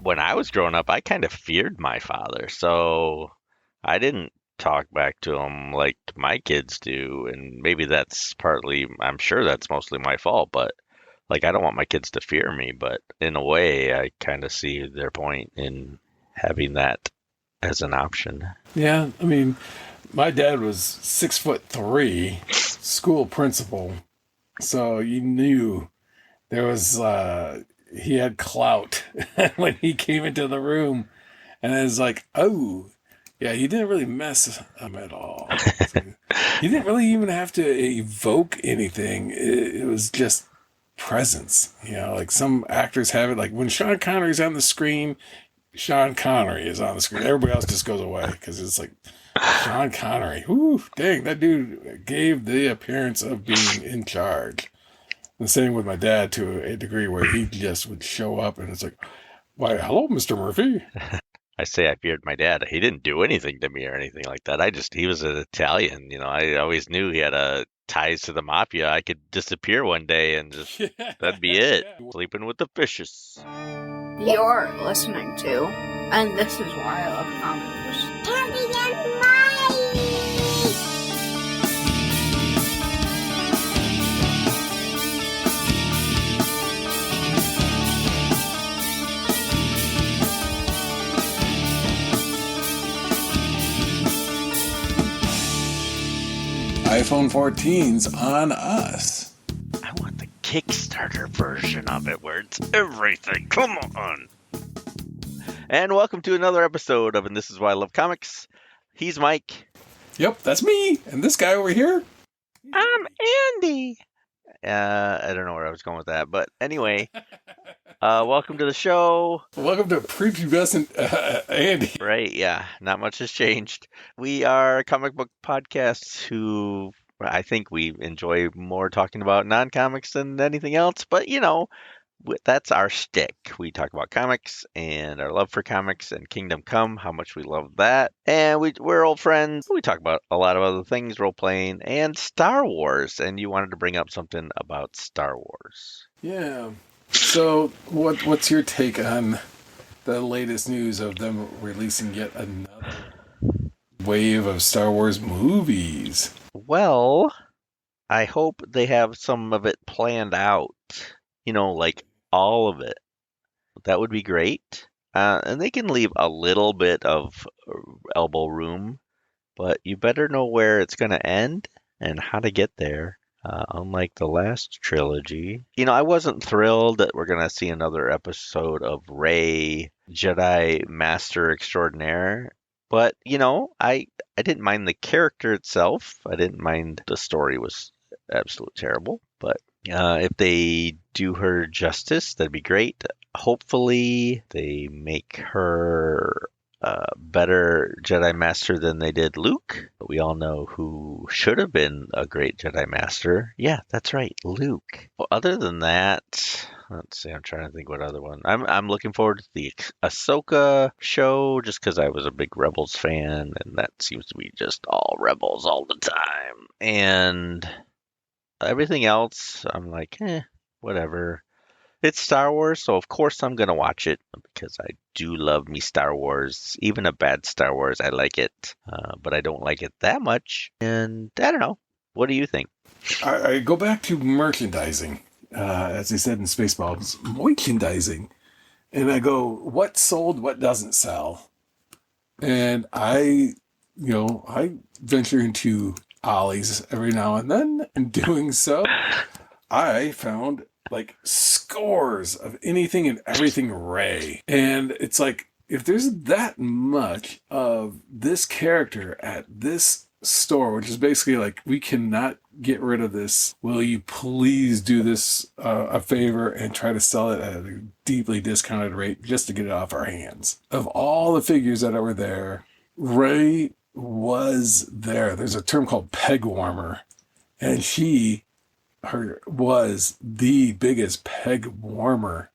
when I was growing up, I kind of feared my father, so I didn't talk back to him like my kids do, and maybe that's partly, I'm sure that's mostly my fault, but like I don't want my kids to fear me, but in a way, I kind of see their point in having that as an option. Yeah, I mean, my dad was 6'3", school principal, so you knew there was he had clout when he came into the room, and it was like, oh, yeah, he didn't really mess him at all. So he didn't really even have to evoke anything. It was just presence. Like some actors have it. Like when Sean Connery's on the screen, Sean Connery is on the screen. Everybody else just goes away because it's like Sean Connery. Whoo, dang, that dude gave the appearance of being in charge. The same with my dad to a degree where he just would show up and it's like, why, hello, Mr. Murphy. I say I feared my dad. He didn't do anything to me or anything like that. He was an Italian, I always knew he had a ties to the mafia. I could disappear one day and just that'd be it. Yeah. Sleeping with the fishes. You're listening to, and this is why I love comics. Candy and Mike! iPhone 14's on us. I want the Kickstarter version of it where it's everything. Come on. And welcome to another episode of And This Is Why I Love Comics. He's Mike. Yep, that's me. And this guy over here? I'm Andy. I don't know where I was going with that, but anyway, welcome to the show. Welcome to Prepubescent Andy. Right, yeah, not much has changed. We are comic book podcasts who I think we enjoy more talking about non-comics than anything else, but that's our shtick. We talk about comics and our love for comics and Kingdom Come, how much we love that. And we're old friends. We talk about a lot of other things, role-playing, and Star Wars. And you wanted to bring up something about Star Wars. Yeah. So what's your take on the latest news of them releasing yet another wave of Star Wars movies? Well, I hope they have some of it planned out. Like all of it. That would be great. And they can leave a little bit of elbow room, but you better know where it's going to end and how to get there. Unlike the last trilogy. I wasn't thrilled that we're going to see another episode of Rey, Jedi Master Extraordinaire. But, I didn't mind the character itself. I didn't mind the story was absolutely terrible. But if they do her justice, that'd be great. Hopefully, they make her a better Jedi Master than they did Luke. But we all know who should have been a great Jedi Master. Yeah, that's right, Luke. Well, other than that, let's see. I'm trying to think what other one. I'm looking forward to the Ahsoka show just because I was a big Rebels fan, and that seems to be just all Rebels all the time. And everything else, I'm like, whatever. It's Star Wars, so of course I'm going to watch it because I do love me Star Wars. Even a bad Star Wars, I like it, but I don't like it that much. And I don't know. What do you think? I go back to merchandising, as they said in Spaceballs, merchandising. And I go, what sold, what doesn't sell? And I venture into Ollie's every now and then. In doing so, I found like scores of anything and everything Rey. And it's like, if there's that much of this character at this store, which is basically like, we cannot get rid of this. Will you please do this a favor and try to sell it at a deeply discounted rate just to get it off our hands? Of all the figures that were there, Rey was there. There's a term called peg warmer, and her was the biggest peg warmer.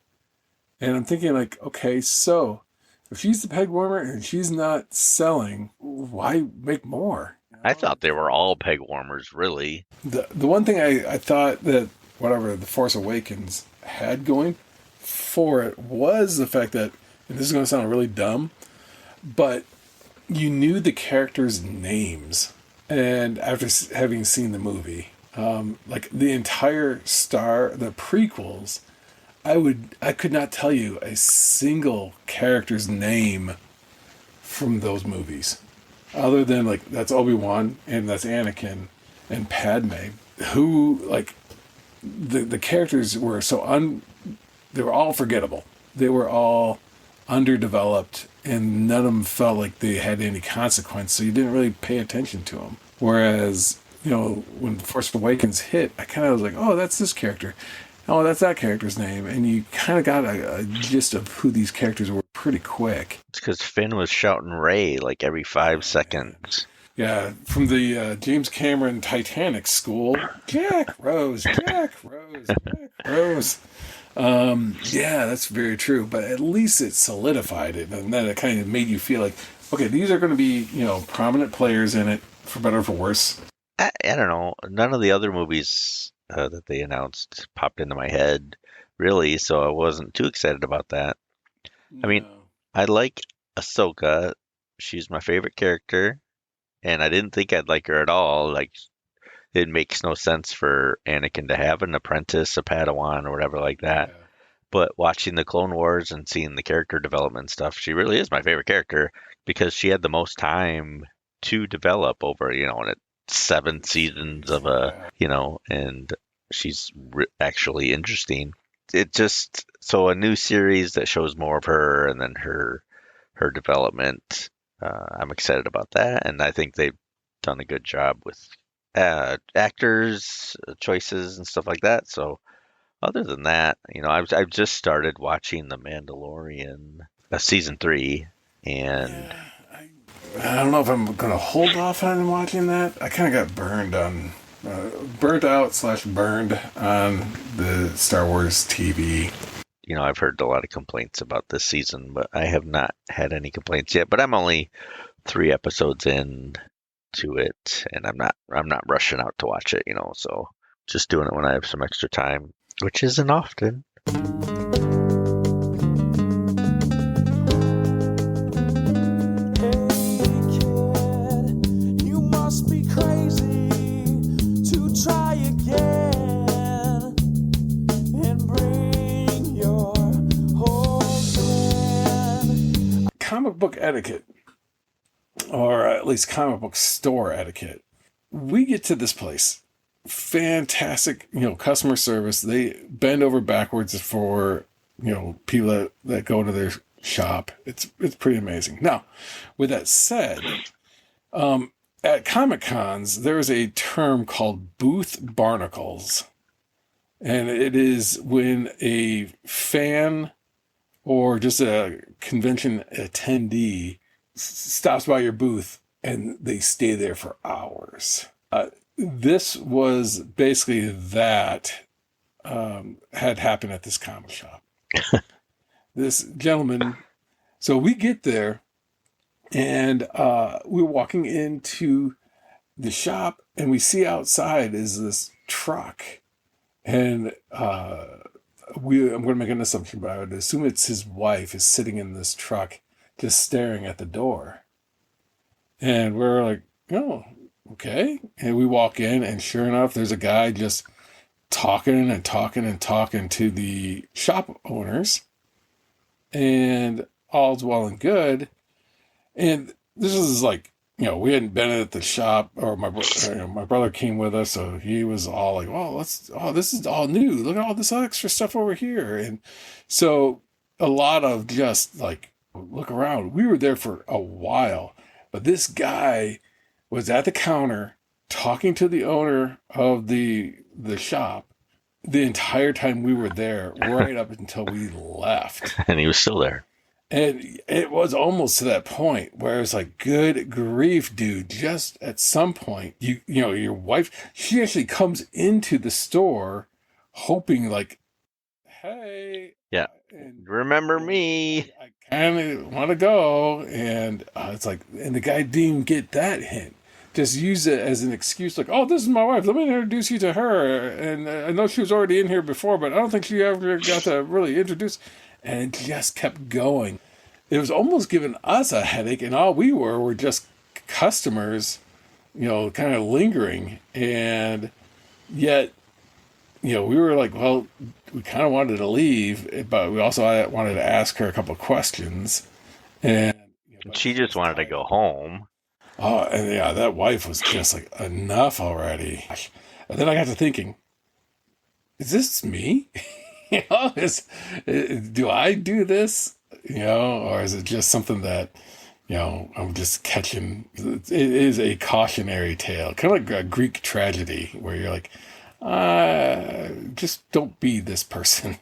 And I'm thinking like, okay, so if she's the peg warmer and she's not selling, why make more? I thought they were all peg warmers, really. The one thing I thought that whatever The Force Awakens had going for it was the fact that and this is going to sound really dumb, but you knew the characters' names. And after having seen the movie, like the entire the prequels, I could not tell you a single character's name from those movies, other than like that's Obi-Wan and that's Anakin and Padme, who like the characters were they were all forgettable. They were all underdeveloped, and none of them felt like they had any consequence, so you didn't really pay attention to them. Whereas, when Force Awakens hit, I kind of was like, oh, that's this character. Oh, that's that character's name. And you kind of got a gist of who these characters were pretty quick. It's because Finn was shouting Ray like every 5 seconds. Yeah, from the James Cameron Titanic school, Jack Rose, Jack Rose, Jack Rose. Yeah, that's very true. But at least it solidified it, and then it kind of made you feel like, okay, these are going to be, prominent players in it, for better or for worse. I don't know. None of the other movies that they announced popped into my head, really, so I wasn't too excited about that. I mean, I like Ahsoka. She's my favorite character, and I didn't think I'd like her at all. Like, it makes no sense for Anakin to have an apprentice, a Padawan, or whatever like that. Yeah. But watching the Clone Wars and seeing the character development stuff, she really is my favorite character because she had the most time to develop over, in 7 seasons of and she's actually interesting. It just, so a new series that shows more of her and then her development, I'm excited about that. And I think they've done a good job with actors choices and stuff like that. So other than that, I've just started watching The Mandalorian, season 3, and Yeah, I don't know if I'm going to hold off on watching that. I kind of got burned on, burnt out / burned on the Star Wars TV. I've heard a lot of complaints about this season, but I have not had any complaints yet. But I'm only 3 episodes in to it, and I'm not rushing out to watch it, so just doing it when I have some extra time, which isn't often. Try again and bring your whole friend. Comic book etiquette, or at least comic book store etiquette. We get to this place, fantastic, customer service. They bend over backwards for, people that go to their shop. It's pretty amazing. Now, with that said, at Comic Cons, there is a term called booth barnacles. And it is when a fan or just a convention attendee stops by your booth and they stay there for hours. This was basically that had happened at this comic shop. This gentleman, so we get there, and we're walking into the shop, and we see outside is this truck. And I'm going to make an assumption, but I would assume it's his wife is sitting in this truck just staring at the door. And we're like, oh, okay. And we walk in, and sure enough, there's a guy just talking and talking and talking to the shop owners. And all's well and good. And this is like, we hadn't been at the shop, or my brother came with us, so he was all like, this is all new. Look at all this extra stuff over here. And so a lot of just like, look around. We were there for a while, but this guy was at the counter talking to the owner of the shop the entire time we were there, right up until we left. And he was still there. And it was almost to that point where it's like, good grief, dude. Just at some point, your wife, she actually comes into the store hoping like, hey. Yeah. Remember me. I kind of want to go. And it's like, and the guy didn't even get that hint. Just use it as an excuse, like, oh, this is my wife. Let me introduce you to her. And I know she was already in here before, but I don't think she ever got to really introduce. And it just kept going. it was almost giving us a headache, and all we were just customers, kind of lingering. And yet, we were like, well, we kind of wanted to leave, but we also wanted to ask her a couple of questions. And but She she just was wanted to tired. go home. Oh, and yeah, that wife was just like, enough already. And then I got to thinking, is this me? Do I do this? Or is it just something that, I'm just catching? It is a cautionary tale, kind of like a Greek tragedy where you're like, just don't be this person.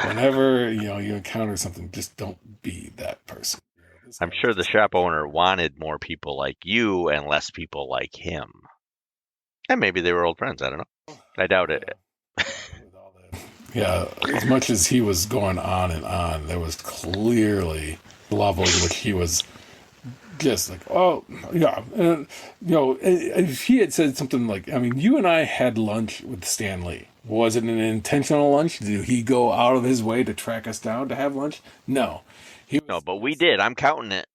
Whenever, you encounter something, just don't be that person. This I'm guy was sure the just like, shop owner wanted more people like you and less people like him. And maybe they were old friends. I don't know. I doubt yeah, it. with all that. Yeah, as much as he was going on and on, there was clearly levels which he was just like, oh, yeah. And, if he had said something like, I mean, you and I had lunch with Stanley. Was it an intentional lunch? Did he go out of his way to track us down to have lunch? No. He No, was, but we did. I'm counting it.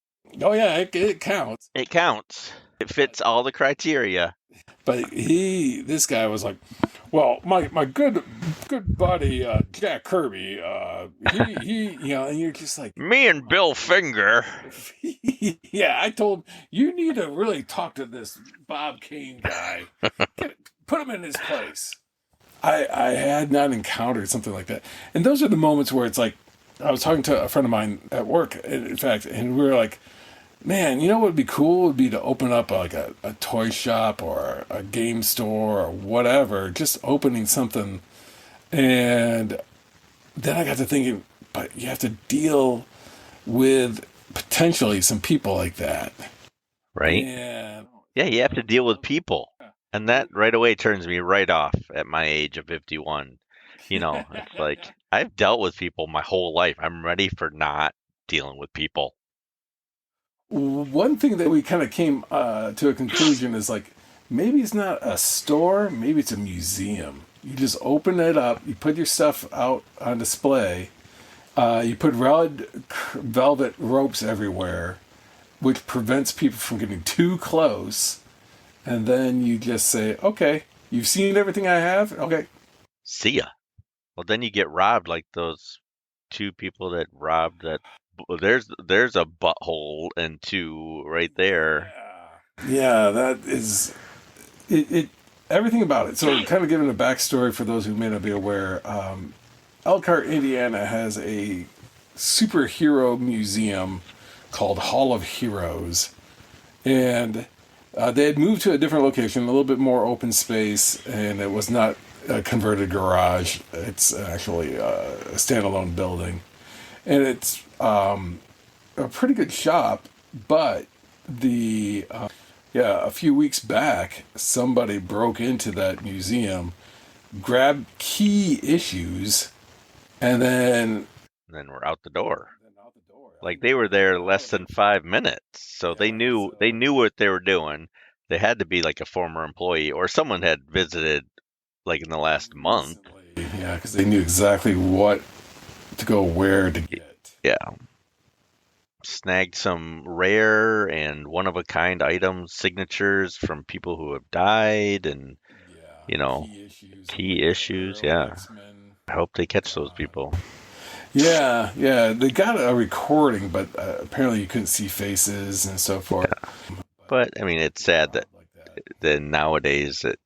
oh, yeah, it counts. It counts. It fits all the criteria. But this guy was like, well, my good buddy Jack Kirby, and you're just like, Me and Bill Finger. yeah, I told him, you need to really talk to this Bob Kane guy, put him in his place. I had not encountered something like that, and those are the moments where it's like, I was talking to a friend of mine at work, in fact, and we were like, man, what would be cool would be to open up like a toy shop or a game store or whatever, just opening something. And then I got to thinking, but you have to deal with potentially some people like that. Right? And Yeah, you have to deal with people. And that right away turns me right off at my age of 51. It's like I've dealt with people my whole life. I'm ready for not dealing with people. one thing that we kind of came to a conclusion is like, maybe it's not a store, maybe it's a museum. You just open it up, you put your stuff out on display, you put red velvet ropes everywhere, which prevents people from getting too close, and then you just say, okay, you've seen everything I have? Okay. See ya. Well, then you get robbed like those two people that robbed that. Well, there's a butthole and two right there. Yeah, that is it. Everything about it. So, kind of giving a backstory for those who may not be aware, Elkhart, Indiana has a superhero museum called Hall of Heroes, and they had moved to a different location, a little bit more open space, and it was not a converted garage. It's actually a standalone building, and it's a pretty good shop. But a few weeks back, somebody broke into that museum, grabbed key issues, and then And then we're out the door. Like they were there less than 5 minutes, so they knew what they were doing. They had to be like a former employee or someone had visited like in the last month. Yeah, because they knew exactly what to go where to get. Yeah. Snagged some rare and one of a kind items, signatures from people who have died, and key issues. Yeah. I hope they catch those people. Yeah, they got a recording, but apparently you couldn't see faces and so forth. But I mean, it's sad that nowadays that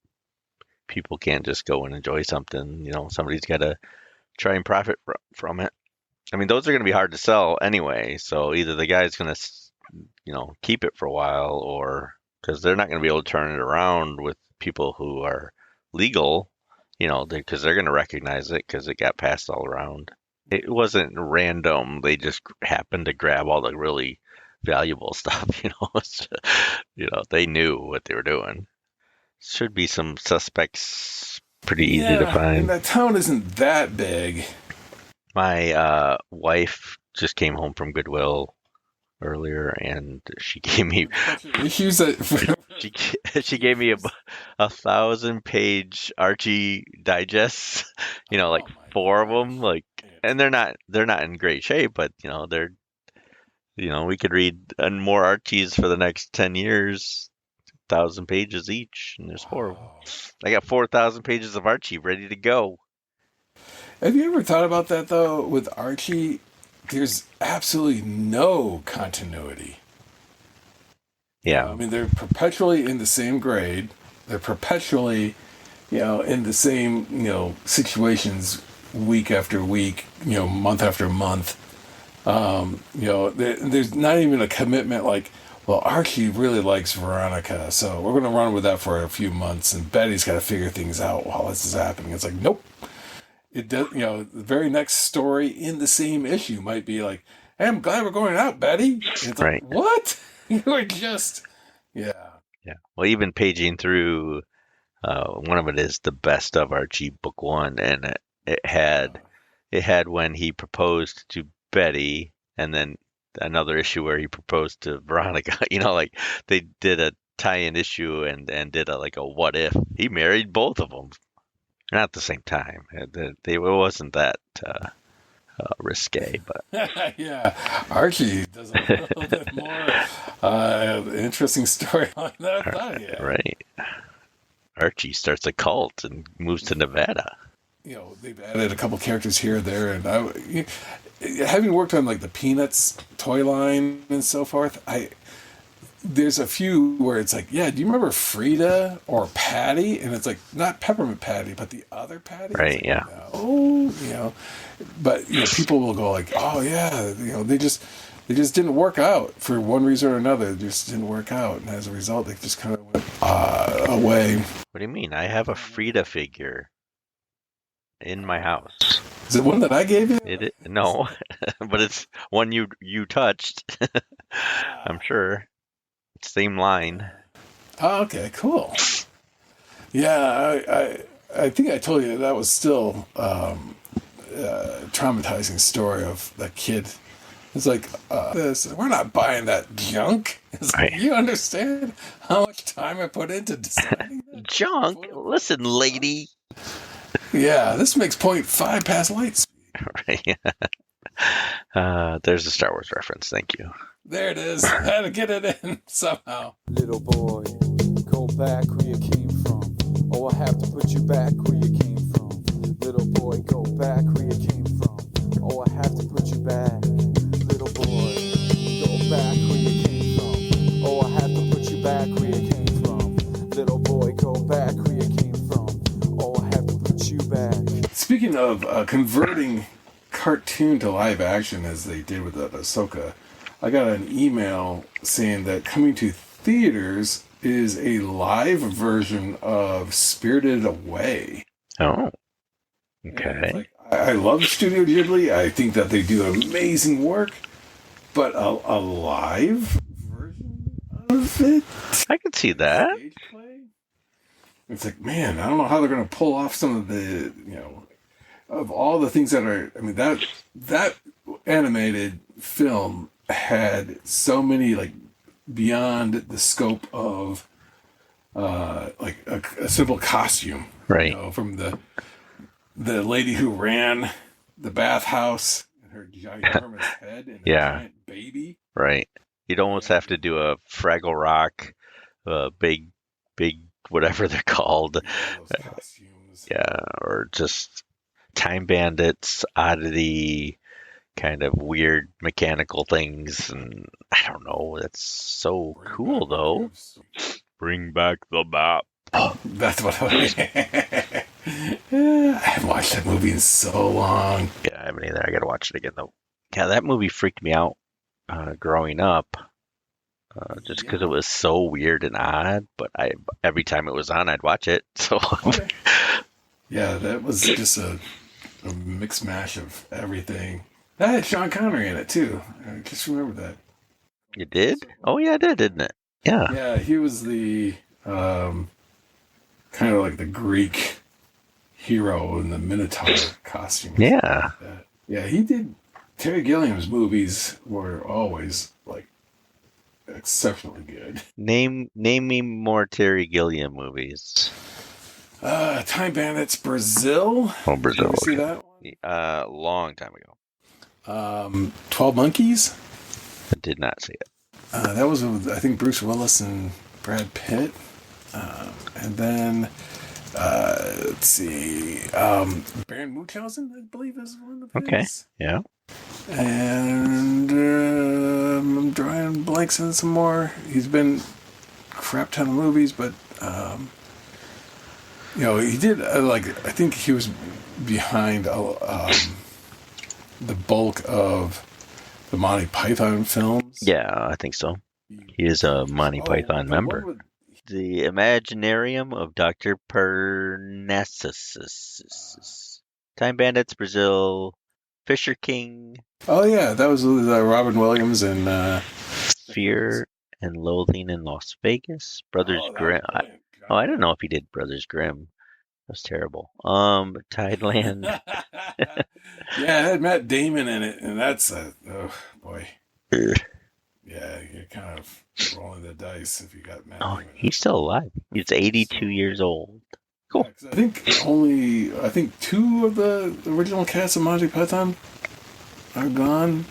people can't just go and enjoy something. Somebody's got to try and profit from it. I mean, those are going to be hard to sell anyway. So either the guy's going to, keep it for a while, or because they're not going to be able to turn it around with people who are legal, because they're going to recognize it because it got passed all around. It wasn't random. They just happened to grab all the really valuable stuff, they knew what they were doing. Should be some suspects pretty easy to find. And that town isn't that big. My wife just came home from Goodwill earlier, and she gave me she gave me a 1,000-page Archie digests, like 4 of them, like, and they're not in great shape, but they're We could read more Archies for the next 10 years, 1,000 pages each, and there's four of them. Wow. I got 4,000 pages of Archie ready to go. Have you ever thought about that though? With Archie, there's absolutely no continuity. Yeah, I mean, they're perpetually in the same grade. They're perpetually, in the same, situations week after week, month after month. There's not even a commitment like, well, Archie really likes Veronica, so we're going to run with that for a few months, and Betty's got to figure things out while this is happening. It's like, nope. It does, the very next story in the same issue might be like, hey, I'm glad we're going out, Betty. And it's right. like, what? You were just, yeah. Yeah. Well, even paging through, one of it is the best of Archie book one, and it had when he proposed to Betty, and then another issue where he proposed to Veronica. Like they did a tie-in issue and did a what if he married both of them, not at the same time. It wasn't that risque, but Yeah, Archie does a little bit more interesting storyline than I thought he had. right. Archie starts a cult and moves to Nevada. They've added a couple characters here or there, and having worked on like the Peanuts toy line and so forth, there's a few where it's like, yeah, do you remember Frida or Patty? And it's like not Peppermint Patty, but the other Patty. Right. Like, Yeah. no, but people will go like, oh yeah, they just didn't work out for one reason or another. They just didn't work out, and as a result, they just kind of went away. What do you mean? I have a Frida figure in my house. Is it one that I gave you? No, but it's one you touched. I'm sure. Same line. Oh, okay, cool. Yeah, I think I told you that was still a traumatizing story of that kid. It's like, we're not buying that junk. It's like, Right. you understand how much time I put into designing that? Junk. Listen, lady. Yeah, this makes 0.5 past light speed. Right. There's a Star Wars reference. Thank you. There it is. I had to get it in somehow. Little boy, go back where you came from. Oh, I have to put you back where you came from. Little boy, go back where you came from. Oh, I have to put you back. Little boy, go back where you came from. Oh, I have to put you back where you came from. Little boy, go back where you came from. Oh, I have to put you back. Speaking of converting cartoon to live action as they did with Ahsoka, I got an email saying that coming to theaters is a live version of Spirited Away. Oh. And Okay. it's like, I love Studio Ghibli. I think that they do amazing work, but a live version of it? I can see that. Stage play? It's like, man, I don't know how they're going to pull off some of the, of all the things that are, I mean, that animated film had so many, like, beyond the scope of, like, a simple costume. Right. From the lady who ran the bathhouse and her ginormous head and a Yeah. giant baby. Right. You'd almost have to do a Fraggle Rock, big, whatever they're called. Yeah, those costumes. Yeah. Or just Time Bandits, Oddity, kind of weird mechanical things. And I don't know. That's so Bring cool, back though. moves. Bring back the map. That's what I haven't watched that movie in so long. Yeah, I haven't either. I gotta watch it again, though. Yeah, that movie freaked me out growing up. Just because it was so weird and odd, but every time it was on, I'd watch it. So Okay. Yeah, that was just a mix mash of everything. That had Sean Connery in it too. I just remember that. you did? Oh yeah, it did, didn't it? Yeah. Yeah, he was the kind of like the Greek hero in the Minotaur costume. Yeah. Yeah, he did. Terry Gilliam's movies were always like exceptionally good. Name me more Terry Gilliam movies. Time Bandits Brazil. Oh, Did you Brazil. ever see that one? Long time ago. 12 Monkeys. I did not see it. That was with, I think, Bruce Willis and Brad Pitt. And then, let's see, Baron Munchausen, I believe, is one of Okay. his. Yeah. And I'm drawing blanks on some more. He's been crap ton of movies, but he did I think he was behind the bulk of the Monty Python films. Yeah, I think so. He is a Monty Python member. The Imaginarium of Dr. Parnassus. Time Bandits, Brazil. Fisher King. Oh, yeah, that was Robin Williams and Fear and Loathing in Las Vegas. Brothers Grimm. I don't know if he did Brothers Grimm. That was terrible. Thailand. Yeah, it had Matt Damon in it, and that's oh boy. Yeah, you're kind of rolling the dice if you got Matt Damon. He's still alive. He's 82 years old. Cool. Yeah, I think two of the original cast of Monty Python are gone.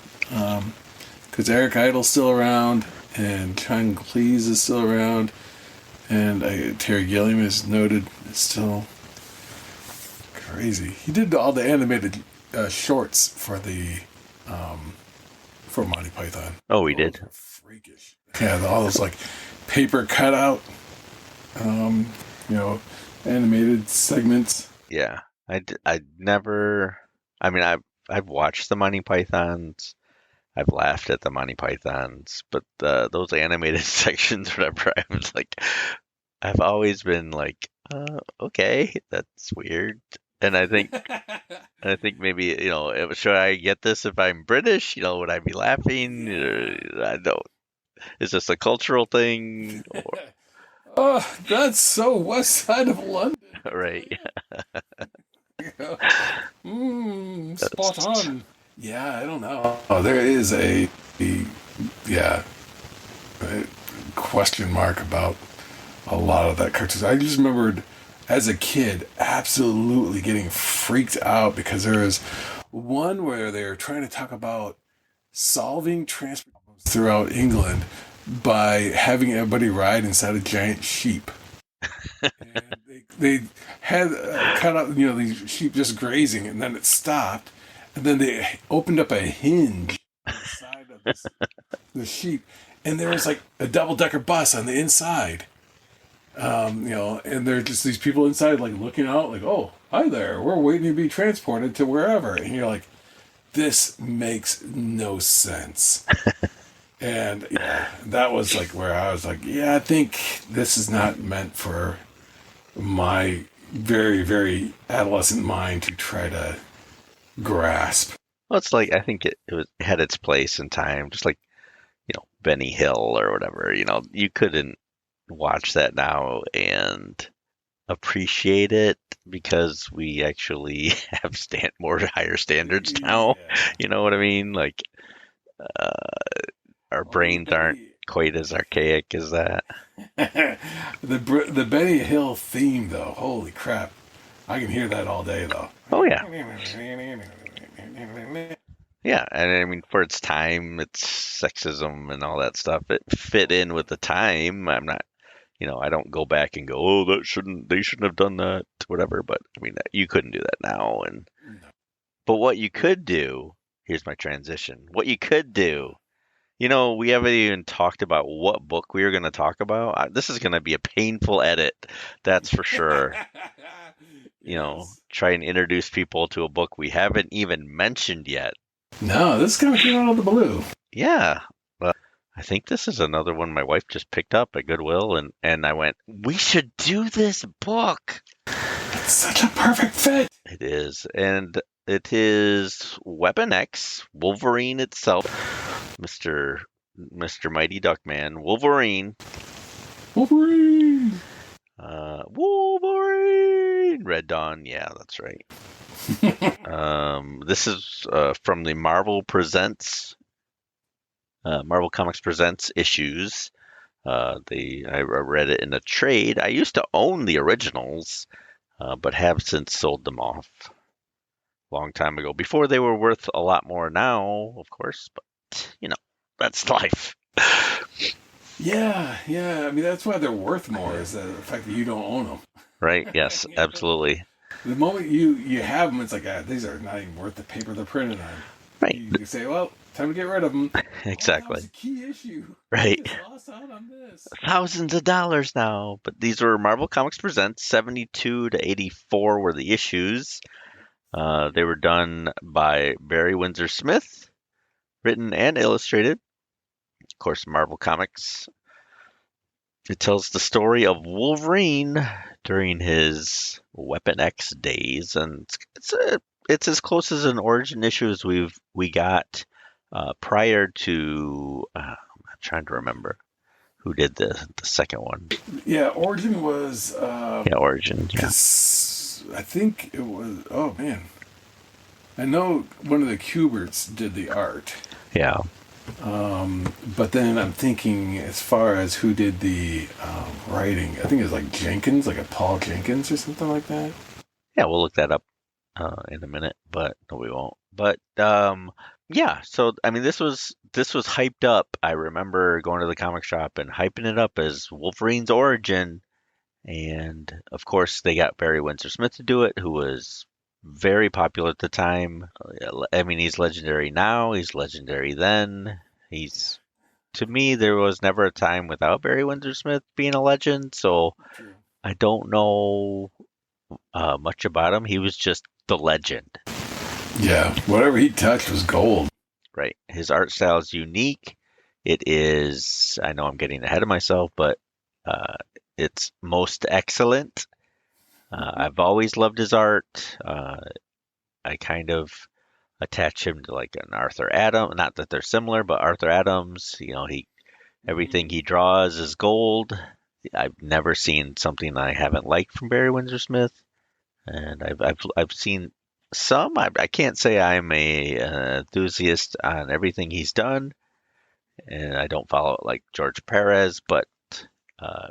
Because Eric Idle's still around, and Chung Cleese is still around, and Terry Gilliam is noted. It's still crazy. He did all the animated shorts for the for Monty Python. Oh, he did. Freakish. Yeah, all those like paper cutout, animated segments. Yeah, I never. I mean, I've watched the Monty Pythons. I've laughed at the Monty Pythons, but those animated sections, whatever, I was like, I've always been like, okay, that's weird. And I think maybe, should I get this if I'm British? Would I be laughing? I don't. Is this a cultural thing? Or... Oh, that's so west side of London. Right. Spot on. Yeah, I don't know. Oh, there is a question mark about a lot of that cartoon. I just remembered as a kid absolutely getting freaked out because there was one where they were trying to talk about solving transport problems throughout England by having everybody ride inside a giant sheep. And they had cut out, these sheep just grazing, and then it stopped. And then they opened up a hinge on the side of the sheep, and there was like a double-decker bus on the inside. And there are just these people inside, like looking out, like, "Oh, hi there, we're waiting to be transported to wherever." And you're like, "This makes no sense." And yeah, that was like where I was like, "Yeah, I think this is not meant for my very, very adolescent mind to try to grasp." Well, it's like I think it had its place in time, just like Benny Hill or whatever. You couldn't watch that now and appreciate it because we actually have more higher standards now. Yeah. You know what I mean? Like our brains aren't quite as archaic as that. The Benny Hill theme, though, holy crap! I can hear that all day, though. Oh yeah. Yeah, and I mean, for its time, it's sexism and all that stuff. It fit in with the time. I'm not, I don't go back and go, oh, they shouldn't have done that, whatever. But I mean, you couldn't do that now. But what you could do, here's my transition. What you could do, we haven't even talked about what book we were going to talk about. This is going to be a painful edit, that's for sure. Yes. Try and introduce people to a book we haven't even mentioned yet. No, this kind of came out of the blue. Yeah. I think this is another one my wife just picked up at Goodwill, and I went, we should do this book. It's such a perfect fit. It is. And it is Weapon X, Wolverine itself, Mr. Mighty Duckman, Wolverine. Wolverine! Wolverine! Red Dawn, yeah, that's right. This is from the Marvel Comics Presents issues. I read it in a trade. I used to own the originals, but have since sold them off a long time ago. Before they were worth a lot more now, of course, but That's life. Yeah. I mean, that's why they're worth more, is the fact that you don't own them. Right? Yes, absolutely. The moment you have them, it's like, these are not even worth the paper they're printed on. Right. You say, well, time to get rid of them. Oh, that was Exactly. a key issue. Right. I just lost out on this. Thousands of dollars now. But these were Marvel Comics Presents. 72 to 84 were the issues. They were done by Barry Windsor Smith, written and illustrated. Of course, Marvel Comics. It tells the story of Wolverine during his Weapon X days, and it's as close as an origin issue as we got prior to. I'm trying to remember who did the second one. Yeah, Origin was. Yeah, Origin. Yeah. I think it was. Oh man, I know one of the Kuberts did the art. Yeah. But then I'm thinking, as far as who did the writing, I think it was like Jenkins, like a Paul Jenkins or something like that. Yeah, we'll look that up in a minute, but no, we won't. But yeah, so I mean, this was hyped up. I remember going to the comic shop and hyping it up as Wolverine's origin, and of course they got Barry Windsor Smith to do it, who was very popular at the time. I mean, he's legendary now. He's legendary then. To me, there was never a time without Barry Windsor Smith being a legend. So I don't know much about him. He was just the legend. Yeah, whatever he touched was gold. Right. His art style is unique. It is, I know I'm getting ahead of myself, but it's most excellent. I've always loved his art. I kind of attach him to like an Arthur Adams. Not that they're similar, but Arthur Adams. Everything he draws is gold. I've never seen something I haven't liked from Barry Windsor Smith, and I've seen some. I can't say I'm a enthusiast on everything he's done, and I don't follow it like George Perez, but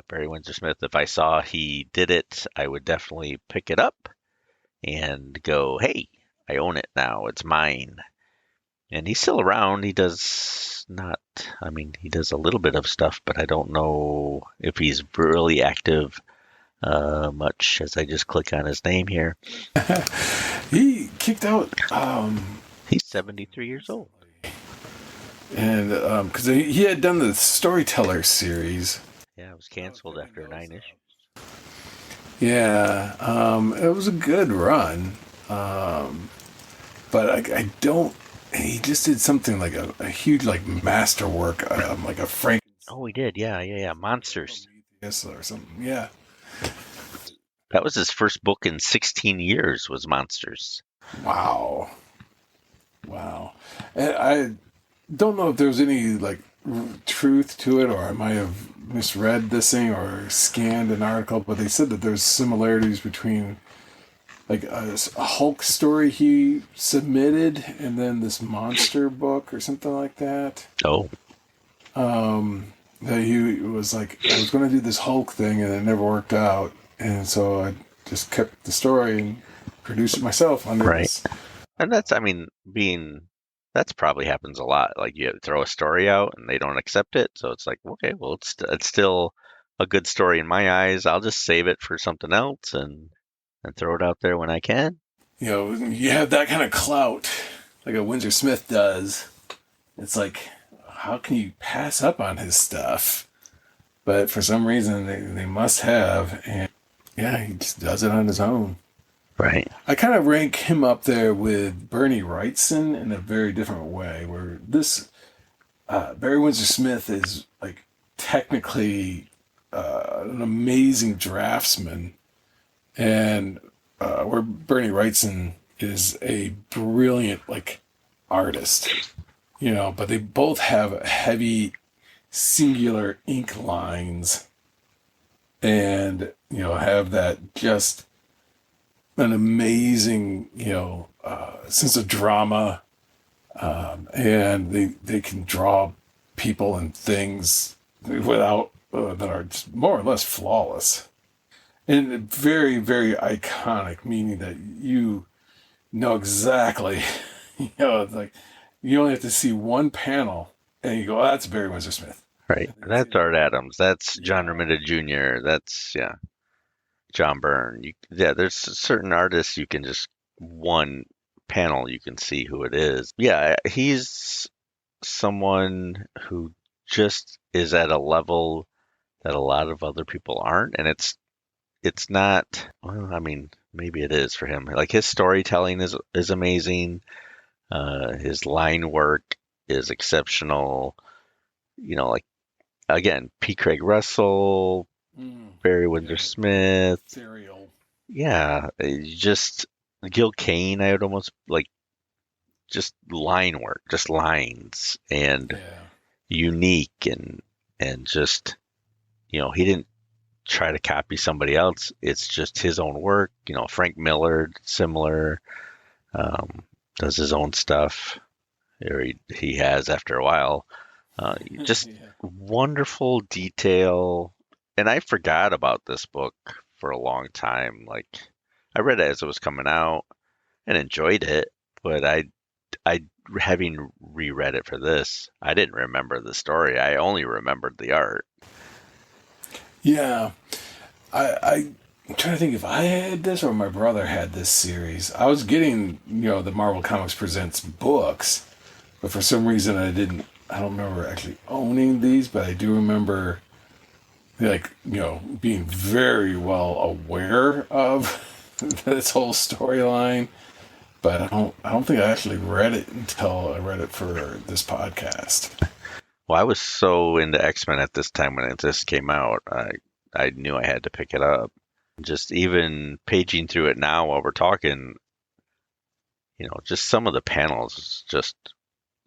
Barry Windsor Smith, if I saw he did it, I would definitely pick it up and go, hey, I own it now. It's mine. And he's still around. He does a little bit of stuff, but I don't know if he's really active much as I just click on his name here. He kicked out. He's 73 years old. And because he had done the Storyteller series. Yeah, it was canceled after 9 issues. Yeah, it was a good run. But I don't. He just did something like a huge like masterwork, like a Frank. Oh, he did. Yeah. Monsters. Or something. Yeah. That was his first book in 16 years. Was Monsters. Wow. And I don't know if there's any like truth to it, or I might have misread this thing or scanned an article, but they said that there's similarities between like a Hulk story he submitted and then this monster book or something like that. Oh. That he was like, I was going to do this Hulk thing and it never worked out, and so I just kept the story and produced it myself under this. And that's probably happens a lot. Like you throw a story out and they don't accept it, so it's like, okay, well, it's still a good story in my eyes. I'll just save it for something else and throw it out there when I can. You have that kind of clout, like a Windsor Smith does. It's like, how can you pass up on his stuff? But for some reason, they must have, and yeah, he just does it on his own. Right. I kind of rank him up there with Bernie Wrightson in a very different way, where this Barry Windsor Smith is like technically an amazing draftsman, and where Bernie Wrightson is a brilliant like artist, but they both have heavy singular ink lines and have that just an amazing sense of drama, and they can draw people and things without that are just more or less flawless. And very, very iconic, meaning that you know exactly, it's like you only have to see one panel and you go, oh, that's Barry Windsor Smith. Right. And then That's see, Art Adams. That's John yeah, Romita Jr. That's, yeah, John Byrne. There's certain artists you can just one panel you can see who it is. Yeah, he's someone who just is at a level that a lot of other people aren't, and it's not. Well, I mean, maybe it is for him. Like his storytelling is amazing. His line work is exceptional. Like again, P. Craig Russell, Barry Windsor yeah, Smith. ethereal. Yeah, just Gil Kane. I would almost like just line work, just lines, and Yeah, unique, and just he didn't try to copy somebody else. It's just his own work. Frank Miller, similar, um, does his own stuff, or he has after a while. Just yeah. wonderful detail. And I forgot about this book for a long time. Like I read it as it was coming out and enjoyed it, but I having reread it for this, I didn't remember the story. I only remembered the art. Yeah, I'm trying to think if I had this or my brother had this series. I was getting, the Marvel Comics Presents books, but for some reason I don't remember actually owning these, but I do remember, like, being very well aware of this whole storyline. But I don't think I actually read it until I read it for this podcast. Well, I was so into X-Men at this time when it just came out. I knew I had to pick it up. Just even paging through it now while we're talking, just some of the panels is just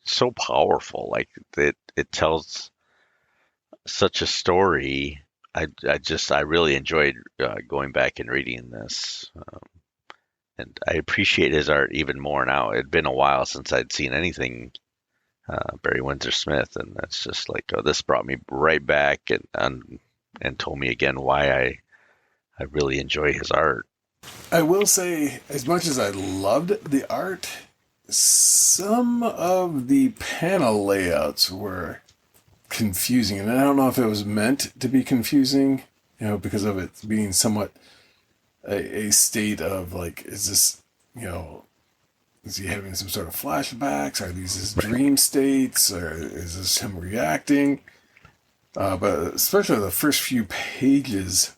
so powerful. Like it tells such a story. I really enjoyed going back and reading this, and I appreciate his art even more now. It'd been a while since I'd seen anything Barry Windsor Smith, and that's just like, oh, this brought me right back and told me again why I really enjoy his art. I will say, as much as I loved the art, some of the panel layouts were confusing, and I don't know if it was meant to be confusing, because of it being somewhat a state of like, is this, is he having some sort of flashbacks? Are these his dream states? Or is this him reacting? But especially the first few pages,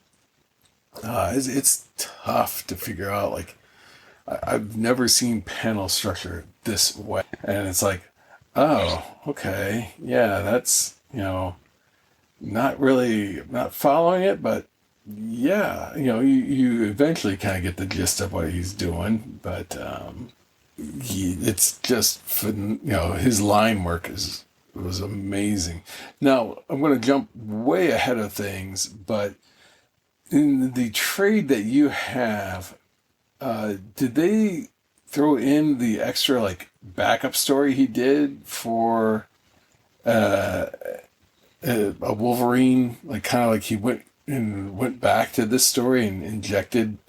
it's tough to figure out. Like, I've never seen panel structure this way. And it's like, oh, okay. Yeah, that's, not following it, but yeah, you eventually kind of get the gist of what he's doing. But it's just, his line work was amazing. Now, I'm going to jump way ahead of things, but in the trade that you have, did they throw in the extra, like, backup story he did for a Wolverine? Like, kind of like he went back to this story and injected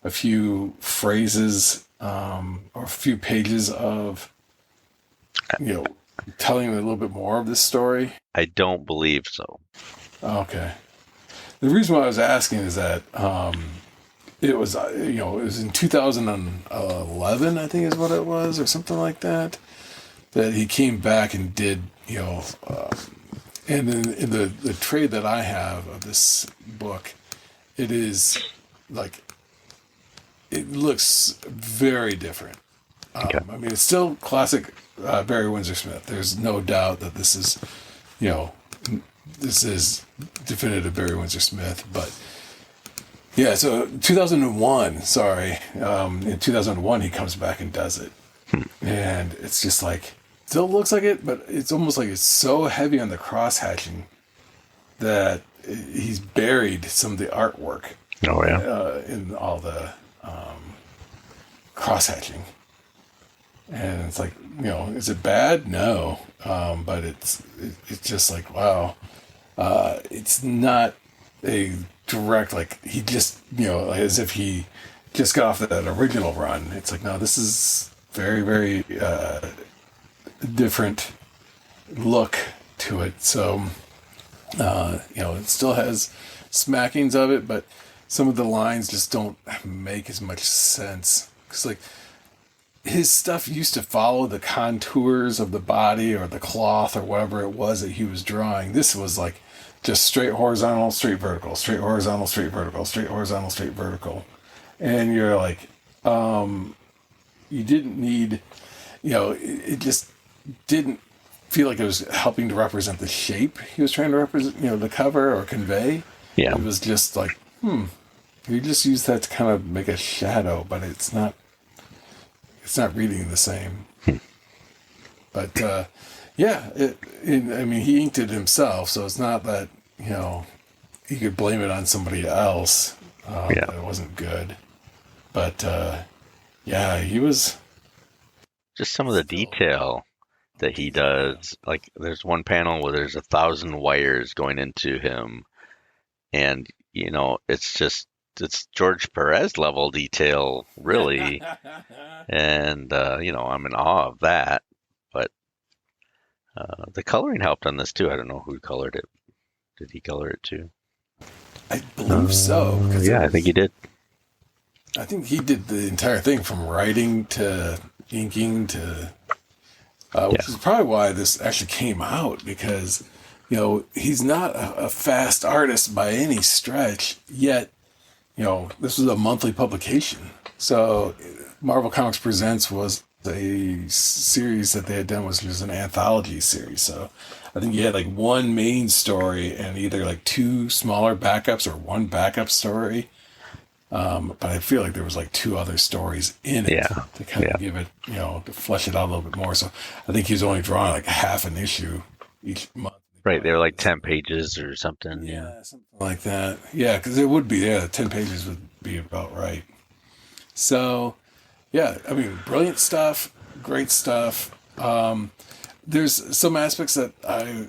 a few phrases or a few pages of, telling a little bit more of this story? I don't believe so. Okay. The reason why I was asking is that it was, it was in 2011, I think is what it was, or something like that, that he came back and did, and in the trade that I have of this book, it is like, it looks very different. Okay. I mean, it's still classic Barry Windsor Smith. There's no doubt that this is, this is definitive Barry Windsor Smith. But yeah, so 2001, sorry. In 2001, he comes back and does it. And it's just like, still looks like it, but it's almost like it's so heavy on the cross-hatching that he's buried some of the artwork. Oh, yeah. In all the cross-hatching. And it's like, is it bad? No. But it's just like, wow. It's not a direct, like, he just, as if he just got off that original run. It's like, no, this is very, very different look to it. So, it still has smackings of it, but some of the lines just don't make as much sense. Because, like, his stuff used to follow the contours of the body or the cloth or whatever it was that he was drawing. This was like just straight horizontal, straight vertical, straight horizontal, straight vertical, straight horizontal, straight vertical. And you're like, you didn't need, it just didn't feel like it was helping to represent the shape he was trying to represent, the cover or convey. Yeah. It was just like, you just use that to kind of make a shadow, but it's not reading the same. But, he inked it himself, so it's not that, he could blame it on somebody else. That it wasn't good. But, he was... Just some of the detail that he does. Like, there's one panel where there's 1,000 wires going into him, and, it's George Perez level detail, really. And, I'm in awe of that. But the coloring helped on this, too. I don't know who colored it. Did he color it, too? I believe so. I think he did. I think he did the entire thing from writing to inking to... which is probably why this actually came out, because, he's not a fast artist by any stretch, yet, this was a monthly publication. So Marvel Comics Presents was a series that they had done, was just an anthology series. So I think you had like one main story and either like two smaller backups or one backup story. But I feel like there was like two other stories in it to kind of give it, to flesh it out a little bit more. So I think he was only drawing like half an issue each month. Right, they were like 10 pages or something. Yeah, something like that. Yeah, because it would be, 10 pages would be about right. So, brilliant stuff, great stuff. There's some aspects that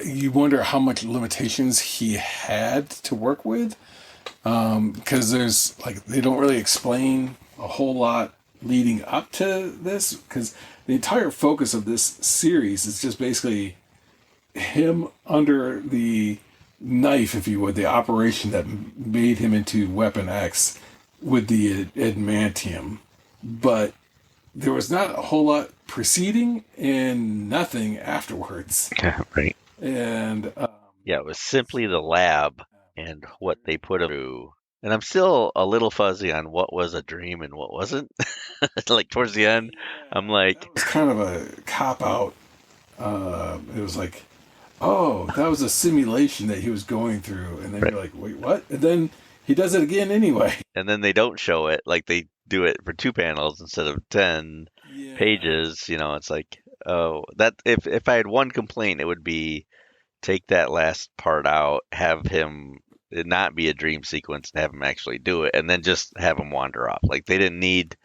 you wonder how much limitations he had to work with. Because there's they don't really explain a whole lot leading up to this, because the entire focus of this series is just basically him under the knife, if you would, the operation that made him into Weapon X with the adamantium. But there was not a whole lot preceding and nothing afterwards. Right. And it was simply the lab and what they put through. And I'm still a little fuzzy on what was a dream and what wasn't. Like towards the end, I'm like... That was kind of a cop-out. It was like, oh, that was a simulation that he was going through. And then you're like, wait, what? And then he does it again anyway. And then they don't show it. Like they do it for 2 panels instead of 10 pages. It's like, oh, that if I had one complaint, it would be take that last part out, have him it not be a dream sequence, and have him actually do it, and then just have him wander off. Like they didn't need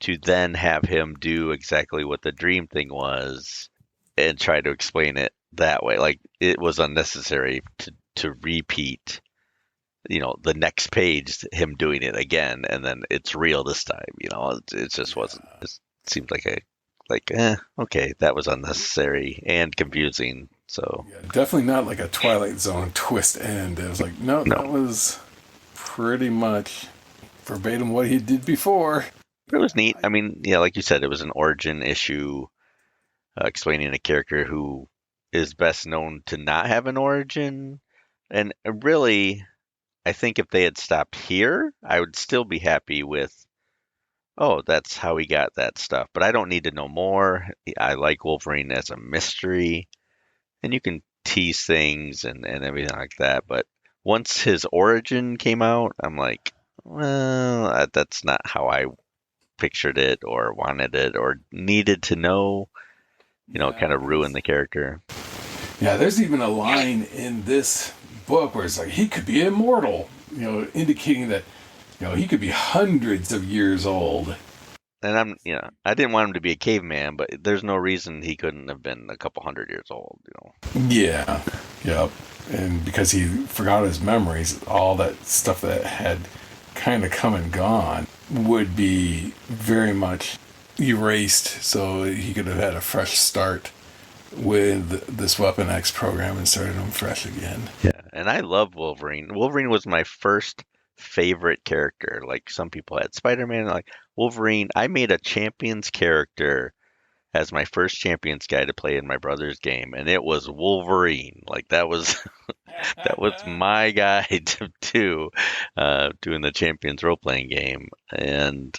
to then have him do exactly what the dream thing was and try to explain it that way. Like it was unnecessary to repeat, the next page, him doing it again, and then it's real this time. It just wasn't. It seemed okay, that was unnecessary and confusing. So definitely not like a Twilight Zone twist end. It was like, no, that was pretty much verbatim what he did before. It was neat. I mean, like you said, it was an origin issue explaining a character who is best known to not have an origin. And really, I think if they had stopped here, I would still be happy with, oh, that's how he got that stuff. But I don't need to know more. I like Wolverine as a mystery. And you can tease things and everything like that. But once his origin came out, I'm like, well, that's not how I pictured it or wanted it or needed to know. It kind of ruined the character. Yeah, there's even a line in this book where it's like, he could be immortal, indicating that, he could be hundreds of years old. And I didn't want him to be a caveman, but there's no reason he couldn't have been a couple hundred years old, Yeah, yep. And because he forgot his memories, all that stuff that had kind of come and gone would be very much erased, so he could have had a fresh start with this Weapon X program and started them fresh again. Yeah, and I love Wolverine. Wolverine was my first favorite character. Like some people had Spider-Man, like Wolverine. I made a Champions character as my first Champions guy to play in my brother's game, and it was Wolverine. Like that was that was my guy to doing the Champions role-playing game, and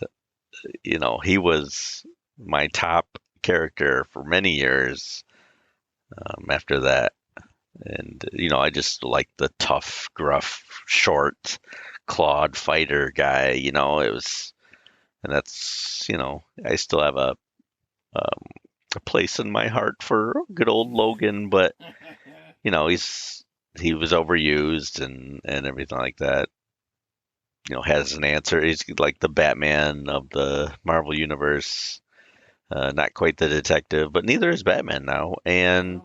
he was my top character for many years after that. And, I just like the tough, gruff, short, clawed fighter guy, and that's, I still have a place in my heart for good old Logan, but, he was overused and everything like that. Has an answer. He's like the Batman of the Marvel Universe. Not quite the detective, but neither is Batman now. And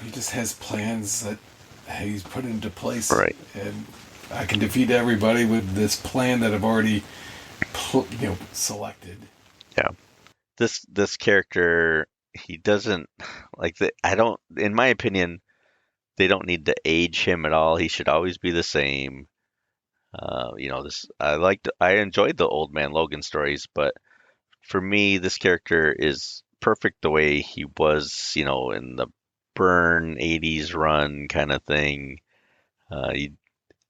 he just has plans that he's put into place. Right. And I can defeat everybody with this plan that I've already, selected. Yeah. This character, he doesn't in my opinion, they don't need to age him at all. He should always be the same. I enjoyed the Old Man Logan stories, but for me, this character is perfect the way he was, in the Burn 80s run kind of thing.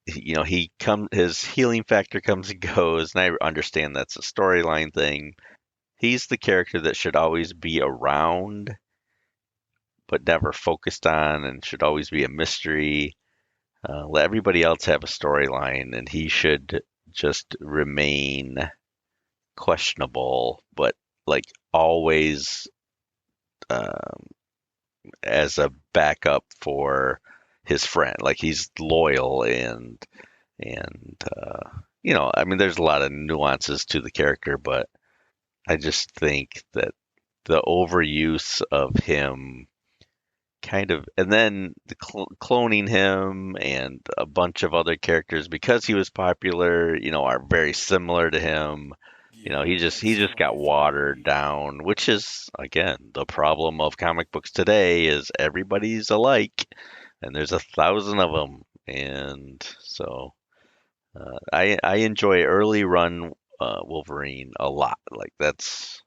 His healing factor comes and goes, and I understand that's a storyline thing. He's the character that should always be around, but never focused on, and should always be a mystery. Let everybody else have a storyline, and he should just remain questionable, but like always as a backup for his friend. Like he's loyal and there's a lot of nuances to the character, but I just think that the overuse of him and then the cloning him and a bunch of other characters because he was popular, are very similar to him. He just got watered down, which is again the problem of comic books today is everybody's alike, and there's 1,000 of them, and so I enjoy early run Wolverine a lot. Like that's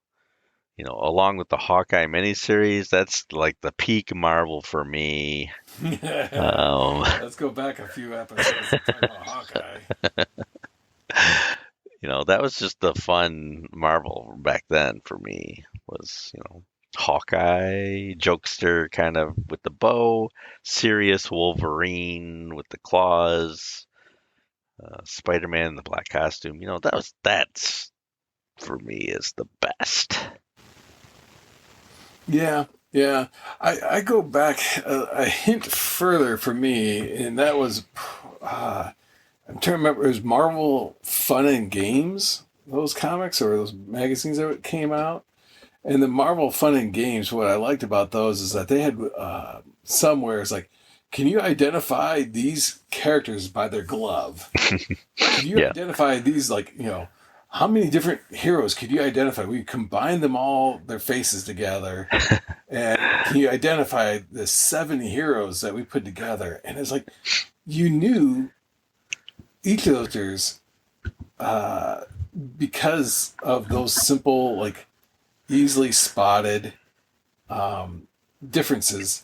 along with the Hawkeye miniseries, that's like the peak Marvel for me. Let's go back a few episodes and talk about Hawkeye. That was just the fun Marvel back then for me was, Hawkeye, jokester kind of with the bow, serious Wolverine with the claws, Spider-Man in the black costume. That's for me is the best. Yeah. I go back a hint further for me, and that was, I'm trying to remember, it was Marvel Fun and Games, those comics or those magazines that came out. And the Marvel Fun and Games, what I liked about those is that they had somewhere it's like, can you identify these characters by their glove? Can you identify these, how many different heroes could you identify? We combine them all, their faces together. And can you identify the 7 heroes that we put together? And it's like, you knew each of those characters because of those simple, easily spotted differences.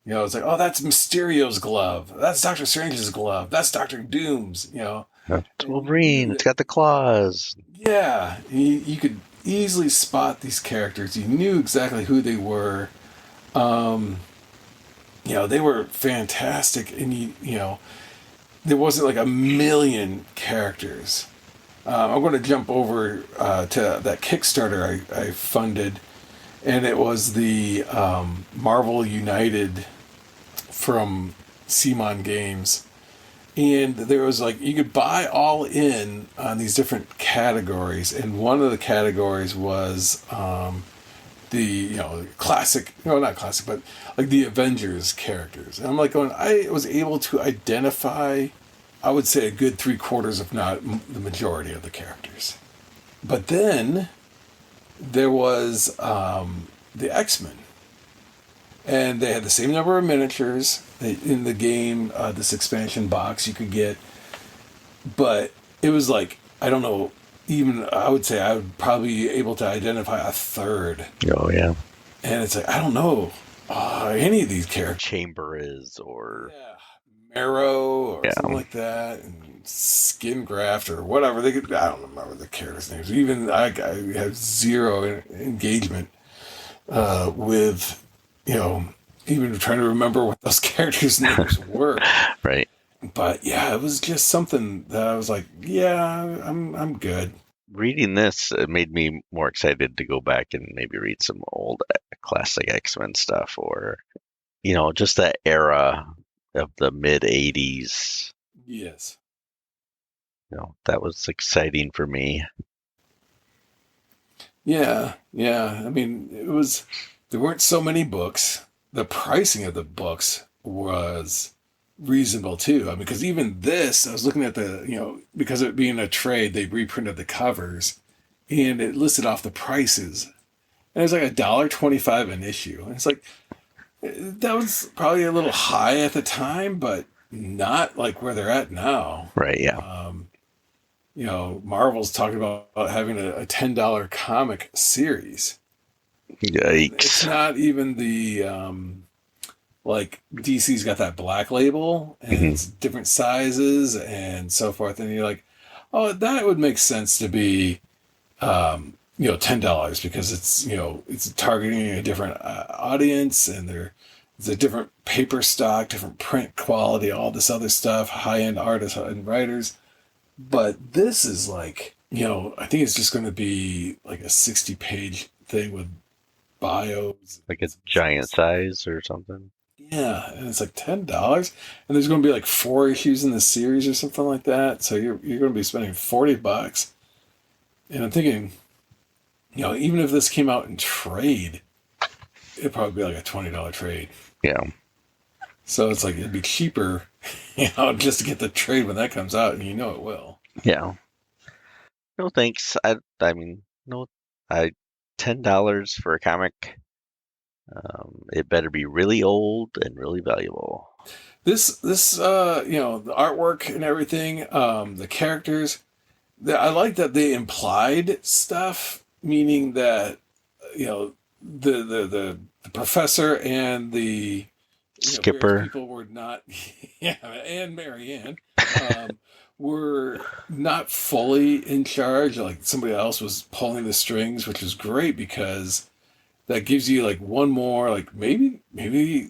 It's like, oh, that's Mysterio's glove. That's Doctor Strange's glove. That's Doctor Doom's, It's Wolverine. It's got the claws. Yeah. You could easily spot these characters. You knew exactly who they were. They were fantastic. And, there wasn't like a million characters. I'm going to jump over to that Kickstarter I funded, and it was the Marvel United from Simon Games. And there was you could buy all in on these different categories, and one of the categories was the classic, no, not classic, but the Avengers characters. And I'm I was able to identify, I would say, a good 3/4, if not the majority of the characters. But then there was the X-Men. And they had the same number of miniatures in the game, this expansion box you could get. But it was like, I don't know, even I would say I would probably be able to identify a third. Oh, yeah. And it's like, I don't know any of these characters. Chamber is, or Marrow or Yeah. something like that. And Skin Graft or whatever. I don't remember the characters' names. Even I have zero engagement with, even trying to remember what those characters' names were. right. But yeah, it was just something that I was like, yeah, I'm good. Reading this, it made me more excited to go back and maybe read some old classic X-Men stuff, or, just that era of the mid 80s. Yes. That was exciting for me. Yeah. I mean, there weren't so many books. The pricing of the books was reasonable too. I mean, because even this, I was looking at because of it being a trade, they reprinted the covers and it listed off the prices. And it was like $1.25 an issue. And it's like, that was probably a little high at the time, but not like where they're at now. Right, yeah. Marvel's talking about having a $10 comic series. Yikes. It's not even the, like DC's got that black label and it's different sizes and so forth. And you're like, oh, that would make sense to be, $10 because it's targeting a different audience and there's a different paper stock, different print quality, all this other stuff, high-end artists and writers. But this is like, I think it's just going to be like a 60-page thing with bios. Like a giant size or something. Yeah, and it's like $10, and there's going to be like 4 issues in the series or something like that. So you're going to be spending $40, and I'm thinking, even if this came out in trade, it'd probably be like a $20 trade. Yeah. So it's like it'd be cheaper, just to get the trade when that comes out, and it will. Yeah. No thanks. I mean, no, $10 for a comic. It better be really old and really valuable. This the artwork and everything, the characters, I like that they implied stuff, meaning that the professor and the Skipper people were not, and Marianne were not fully in charge. Like somebody else was pulling the strings, which was great because that gives you like one more, like maybe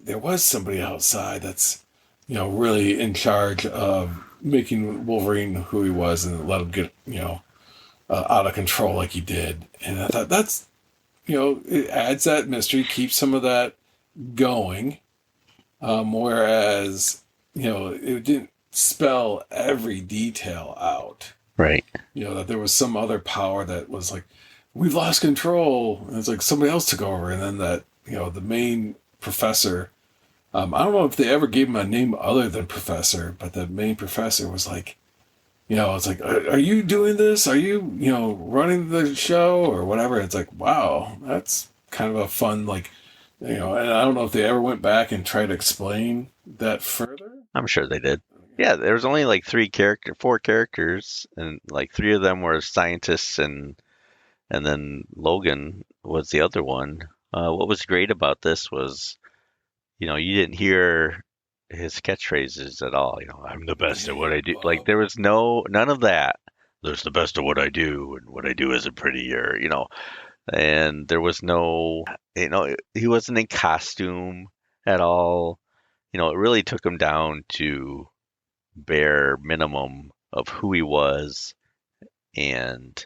there was somebody outside that's, really in charge of making Wolverine who he was and let him get, out of control like he did. And I thought that's, it adds that mystery, keeps some of that going. Whereas, it didn't spell every detail out. Right. That there was some other power that was like, we've lost control. And it's like somebody else took over. And then that, the main professor, I don't know if they ever gave him a name other than Professor, but the main professor was like, it's like, are you doing this? Are you, running the show or whatever? It's like, wow, that's kind of a fun, like, and I don't know if they ever went back and tried to explain that further. I'm sure they did. Yeah, there was only like 4 characters, and like 3 of them were scientists, and then Logan was the other one. What was great about this was, you didn't hear his catchphrases at all. I'm the best at what I do. Like there was none of that. There's the best of what I do, and what I do isn't pretty, or and there was no, he wasn't in costume at all. It really took him down to bare minimum of who he was. And,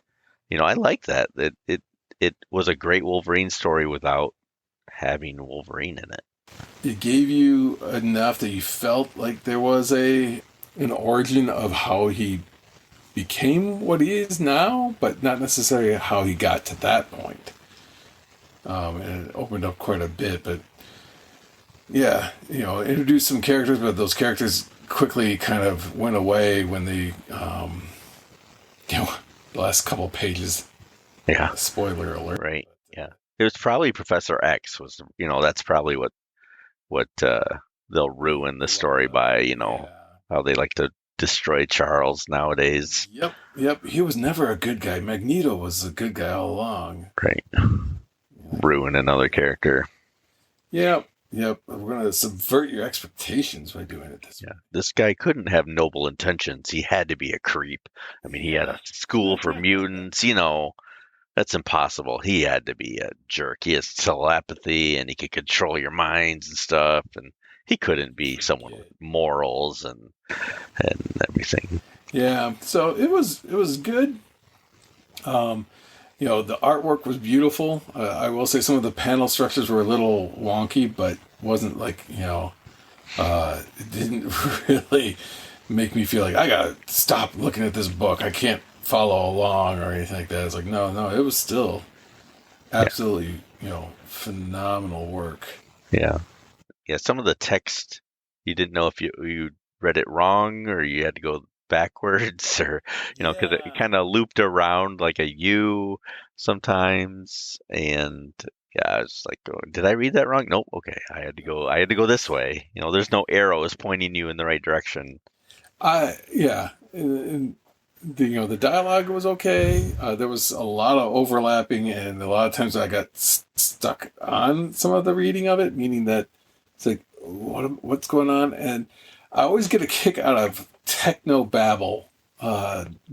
I like that. It was a great Wolverine story without having Wolverine in it. It gave you enough that you felt like there was an origin of how he became what he is now, but not necessarily how he got to that point. And it opened up quite a bit, but yeah, introduced some characters, but those characters quickly kind of went away when the last couple pages. Yeah. Spoiler alert. Right. Yeah. It was probably Professor X that's probably what what they'll ruin the story by, Yeah. how they like to destroy Charles nowadays. Yep. He was never a good guy. Magneto was a good guy all along. Right. Ruin another character. Yep. We're going to subvert your expectations by doing it this way. Yeah. This guy couldn't have noble intentions. He had to be a creep. I mean, he had a school for mutants, That's impossible. He had to be a jerk. He has telepathy and he could control your minds and stuff. And he couldn't be someone with morals and everything. Yeah. So it was good. The artwork was beautiful. I will say some of the panel structures were a little wonky, but wasn't like, it didn't really make me feel like I gotta stop looking at this book. I can't follow along or anything like that. It's like, no, it was still absolutely, phenomenal work. Yeah. Yeah. Some of the text, you didn't know if you read it wrong or you had to go backwards or, because it kind of looped around like a U sometimes. And yeah, I was like, did I read that wrong? Nope. Okay. I had to go this way. There's no arrows pointing you in the right direction. And the dialogue was okay. There was a lot of overlapping, and a lot of times I got stuck on some of the reading of it, meaning that it's like, what's going on? And I always get a kick out of techno babble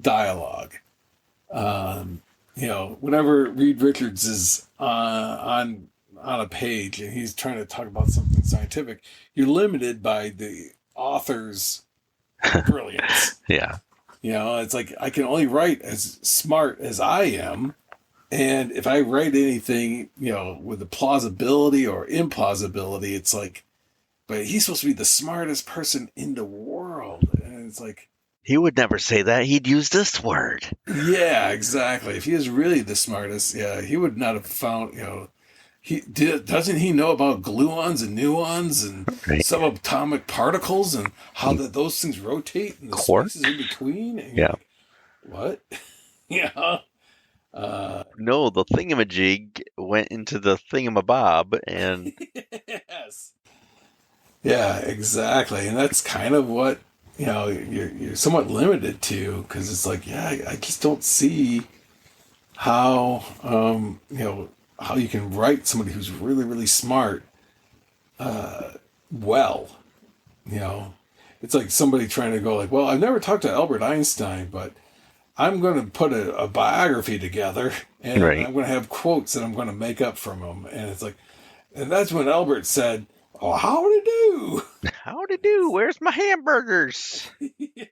dialogue. Whenever Reed Richards is on a page and he's trying to talk about something scientific, you're limited by the author's brilliance. Yeah. It's like I can only write as smart as I am. And if I write anything, with the plausibility or implausibility, it's like, but he's supposed to be the smartest person in the world. And it's like, he would never say that. He'd use this word. Yeah, exactly. If he is really the smartest, he would not have found, doesn't he know about gluons and muons and subatomic particles and how those things rotate and the spaces in between? And yeah. Like, what? Yeah. No, the thingamajig went into the thingamabob and... Yes. Yeah, exactly. And that's kind of what, you're somewhat limited to, because it's like, I just don't see how, how you can write somebody who's really, really smart, well. It's like somebody trying to go like, well, I've never talked to Albert Einstein, but I'm going to put a biography together, and I'm going to have quotes that I'm going to make up from him. And it's like, and that's when Albert said, "Oh, howdy do? Howdy do? Where's my hamburgers?" Yeah,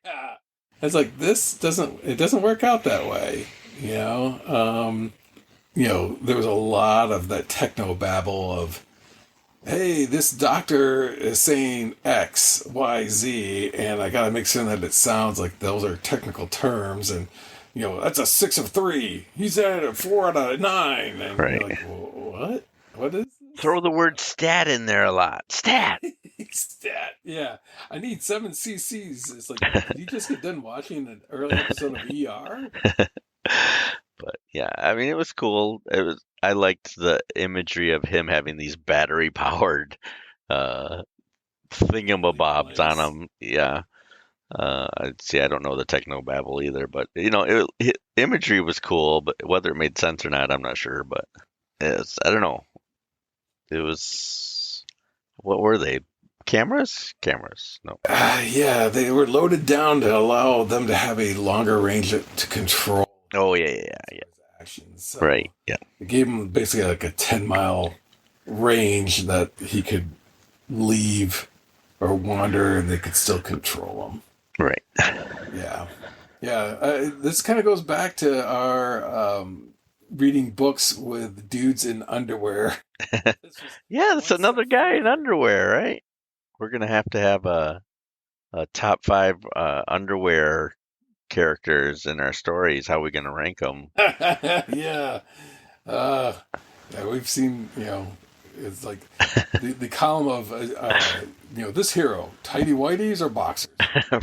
it's like it doesn't work out that way. There was a lot of that techno babble of, hey, this doctor is saying X, Y, Z, and I got to make sure that it sounds like those are technical terms, and that's a 6 of 3. He's at a 4 out of 9, and you're like, what? What is this? Throw the word stat in there a lot. Stat. Stat. Yeah, I need 7 cc's. It's like, did you just get done watching an early episode of ER? But yeah, I mean, it was cool. I liked the imagery of him having these battery-powered thingamabobs on him. Yeah. I don't know the technobabble either, but imagery was cool. But whether it made sense or not, I'm not sure. But I don't know. It was, what were they? Cameras? No. Yeah, they were loaded down to allow them to have a longer range to control. Oh, yeah. Actions. So right, yeah. It gave him basically like a 10-mile range that he could leave or wander, and they could still control him. Right. Yeah. This kind of goes back to our reading books with dudes in underwear. Yeah, that's another guy in underwear, right? We're going to have a top 5 underwear characters in our stories. How are we going to rank them? Yeah. We've seen, it's like the column of, this hero, tighty whities or boxers.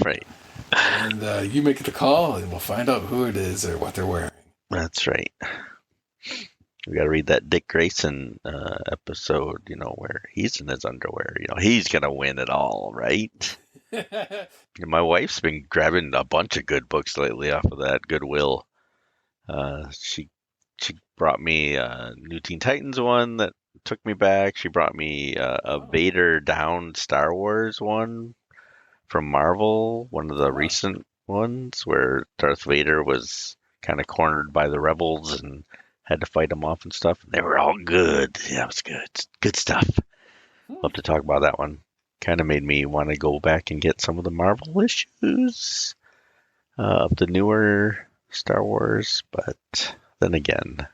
Right. And you make the call and we'll find out who it is or what they're wearing. That's right. We got to read that Dick Grayson episode, where he's in his underwear. He's gonna win it all, right? My wife's been grabbing a bunch of good books lately off of that Goodwill. She brought me a New Teen Titans one that took me back. She brought me a Vader down Star Wars one from Marvel, one of the recent ones where Darth Vader was kind of cornered by the rebels and had to fight them off and stuff. They were all good. Yeah, it was good. Good stuff. Love to talk about that one. Kind of made me want to go back and get some of the Marvel issues of the newer Star Wars, but then again,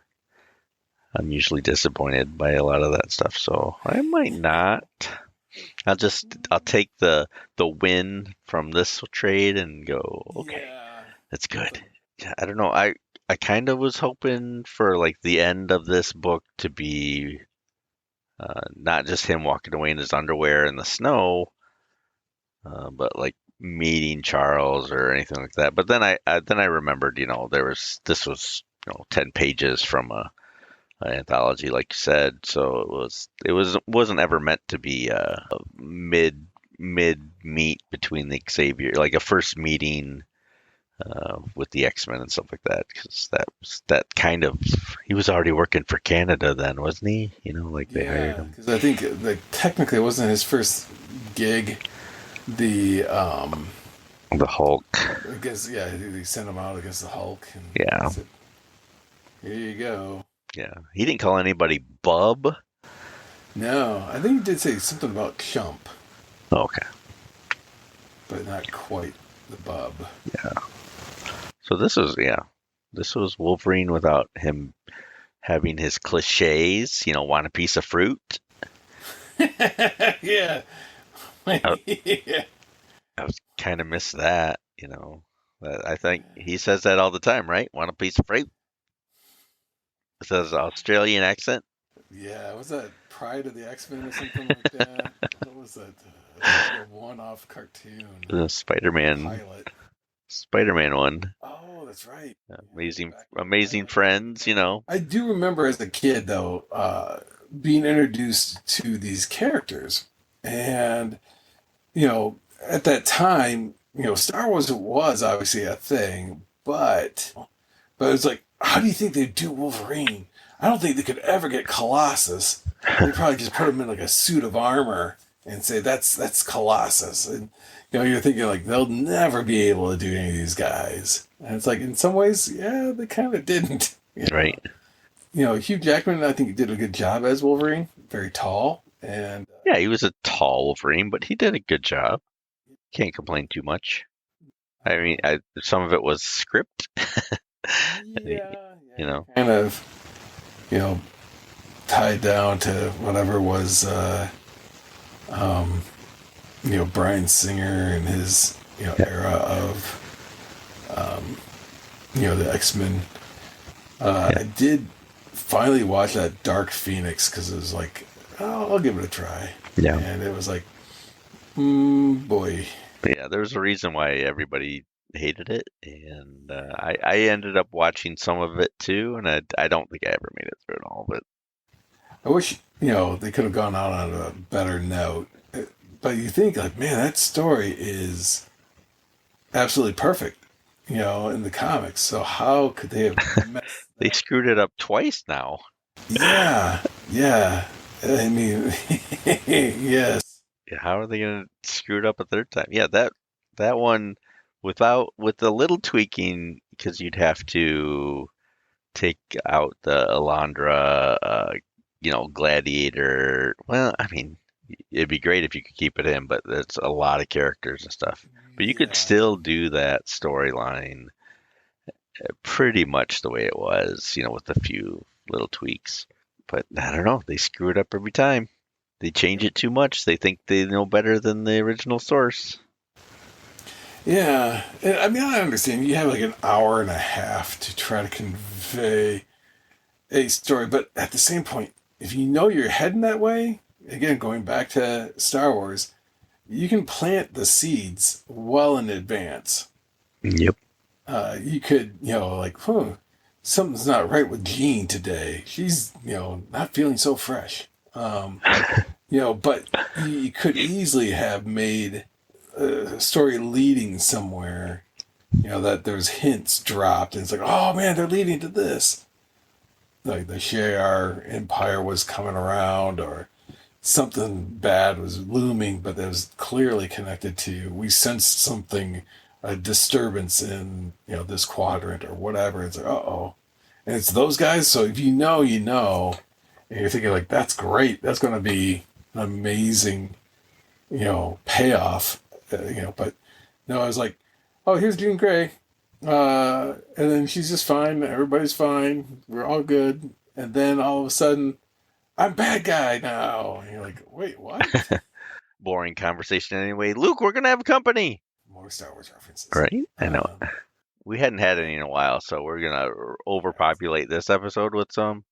I'm usually disappointed by a lot of that stuff, so I might not. I'll take the win from this trade and go, okay, that's good. Yeah, I don't know. I kind of was hoping for like the end of this book to be not just him walking away in his underwear in the snow, but like meeting Charles or anything like that. But then I remembered, this was 10 pages from an anthology, like you said, so wasn't ever meant to be a mid meet between the Xavier, like a first meeting with the X-Men and stuff like that, because that kind of, he was already working for Canada then, wasn't he? Like they hired him. Because I think technically it wasn't his first gig. The Hulk. I guess they sent him out against the Hulk. And yeah. Said, here you go. Yeah, he didn't call anybody Bub. No, I think he did say something about Chump. Oh, okay. But not quite the Bub. Yeah. So this was Wolverine without him having his cliches, want a piece of fruit. Yeah. I was kind of miss that, I think he says that all the time, right? Want a piece of fruit? It says Australian accent. Yeah, was that Pride of the X-Men or something like that? What was that? A one-off cartoon. The Spider-Man pilot. Spider-Man one. Oh, that's right. Amazing Friends, I do remember as a kid, though, being introduced to these characters. And, at that time, Star Wars was obviously a thing, but it was like, how do you think they'd do Wolverine? I don't think they could ever get Colossus. They'd probably just put him in like a suit of armor and say, that's Colossus. And, you're thinking like, they'll never be able to do any of these guys. And it's like, in some ways, yeah, they kind of didn't. Right. Hugh Jackman, I think he did a good job as Wolverine. Very tall. And yeah, he was a tall Wolverine, but he did a good job. Can't complain too much. I mean, some of it was script. Kind of, tied down to whatever was, Bryan Singer and his, era of, the X-Men. I did finally watch that Dark Phoenix because it was like, oh, I'll give it a try. Yeah. And it was like, boy. Yeah, there's a reason why everybody hated it, and I ended up watching some of it too, and I don't think I ever made it through it all, but I wish, they could have gone out on a better note. But you think, like, man, that story is absolutely perfect, in the comics. So how could they have messed They screwed it up twice now. Yeah. I mean, yes. Yeah, how are they going to screw it up a third time? Yeah, that one with the little tweaking, because you'd have to take out the Alondra, Gladiator. Well, I mean, it'd be great if you could keep it in, but it's a lot of characters and stuff. But you could still do that storyline pretty much the way it was, with a few little tweaks. But I don't know, they screw it up every time. They change it too much. They think they know better than the original source. Yeah. And, I mean, I understand. You have like an hour and a half to try to convey a story. But at the same point, if you know you're heading that way, again, going back to Star Wars, you can plant the seeds well in advance. Yep. You could, something's not right with Jean today. She's, not feeling so fresh. But you could easily have made a story leading somewhere, that there's hints dropped, and it's like, oh man, they're leading to this. Like the Shi'ar Empire was coming around, or something bad was looming, but that was clearly connected to, we sensed something, a disturbance in, this quadrant or whatever. It's like, uh-oh. And it's those guys, so if you know, and you're thinking like, that's great, that's going to be an amazing, payoff, but no, I was like, oh, here's Jean Grey, and then she's just fine, everybody's fine, we're all good, and then all of a sudden, I'm bad guy now, and you're like, wait, what? Boring conversation anyway. Luke, we're gonna have company. More Star Wars references. Right? I know. We hadn't had any in a while, so we're gonna overpopulate this episode with some.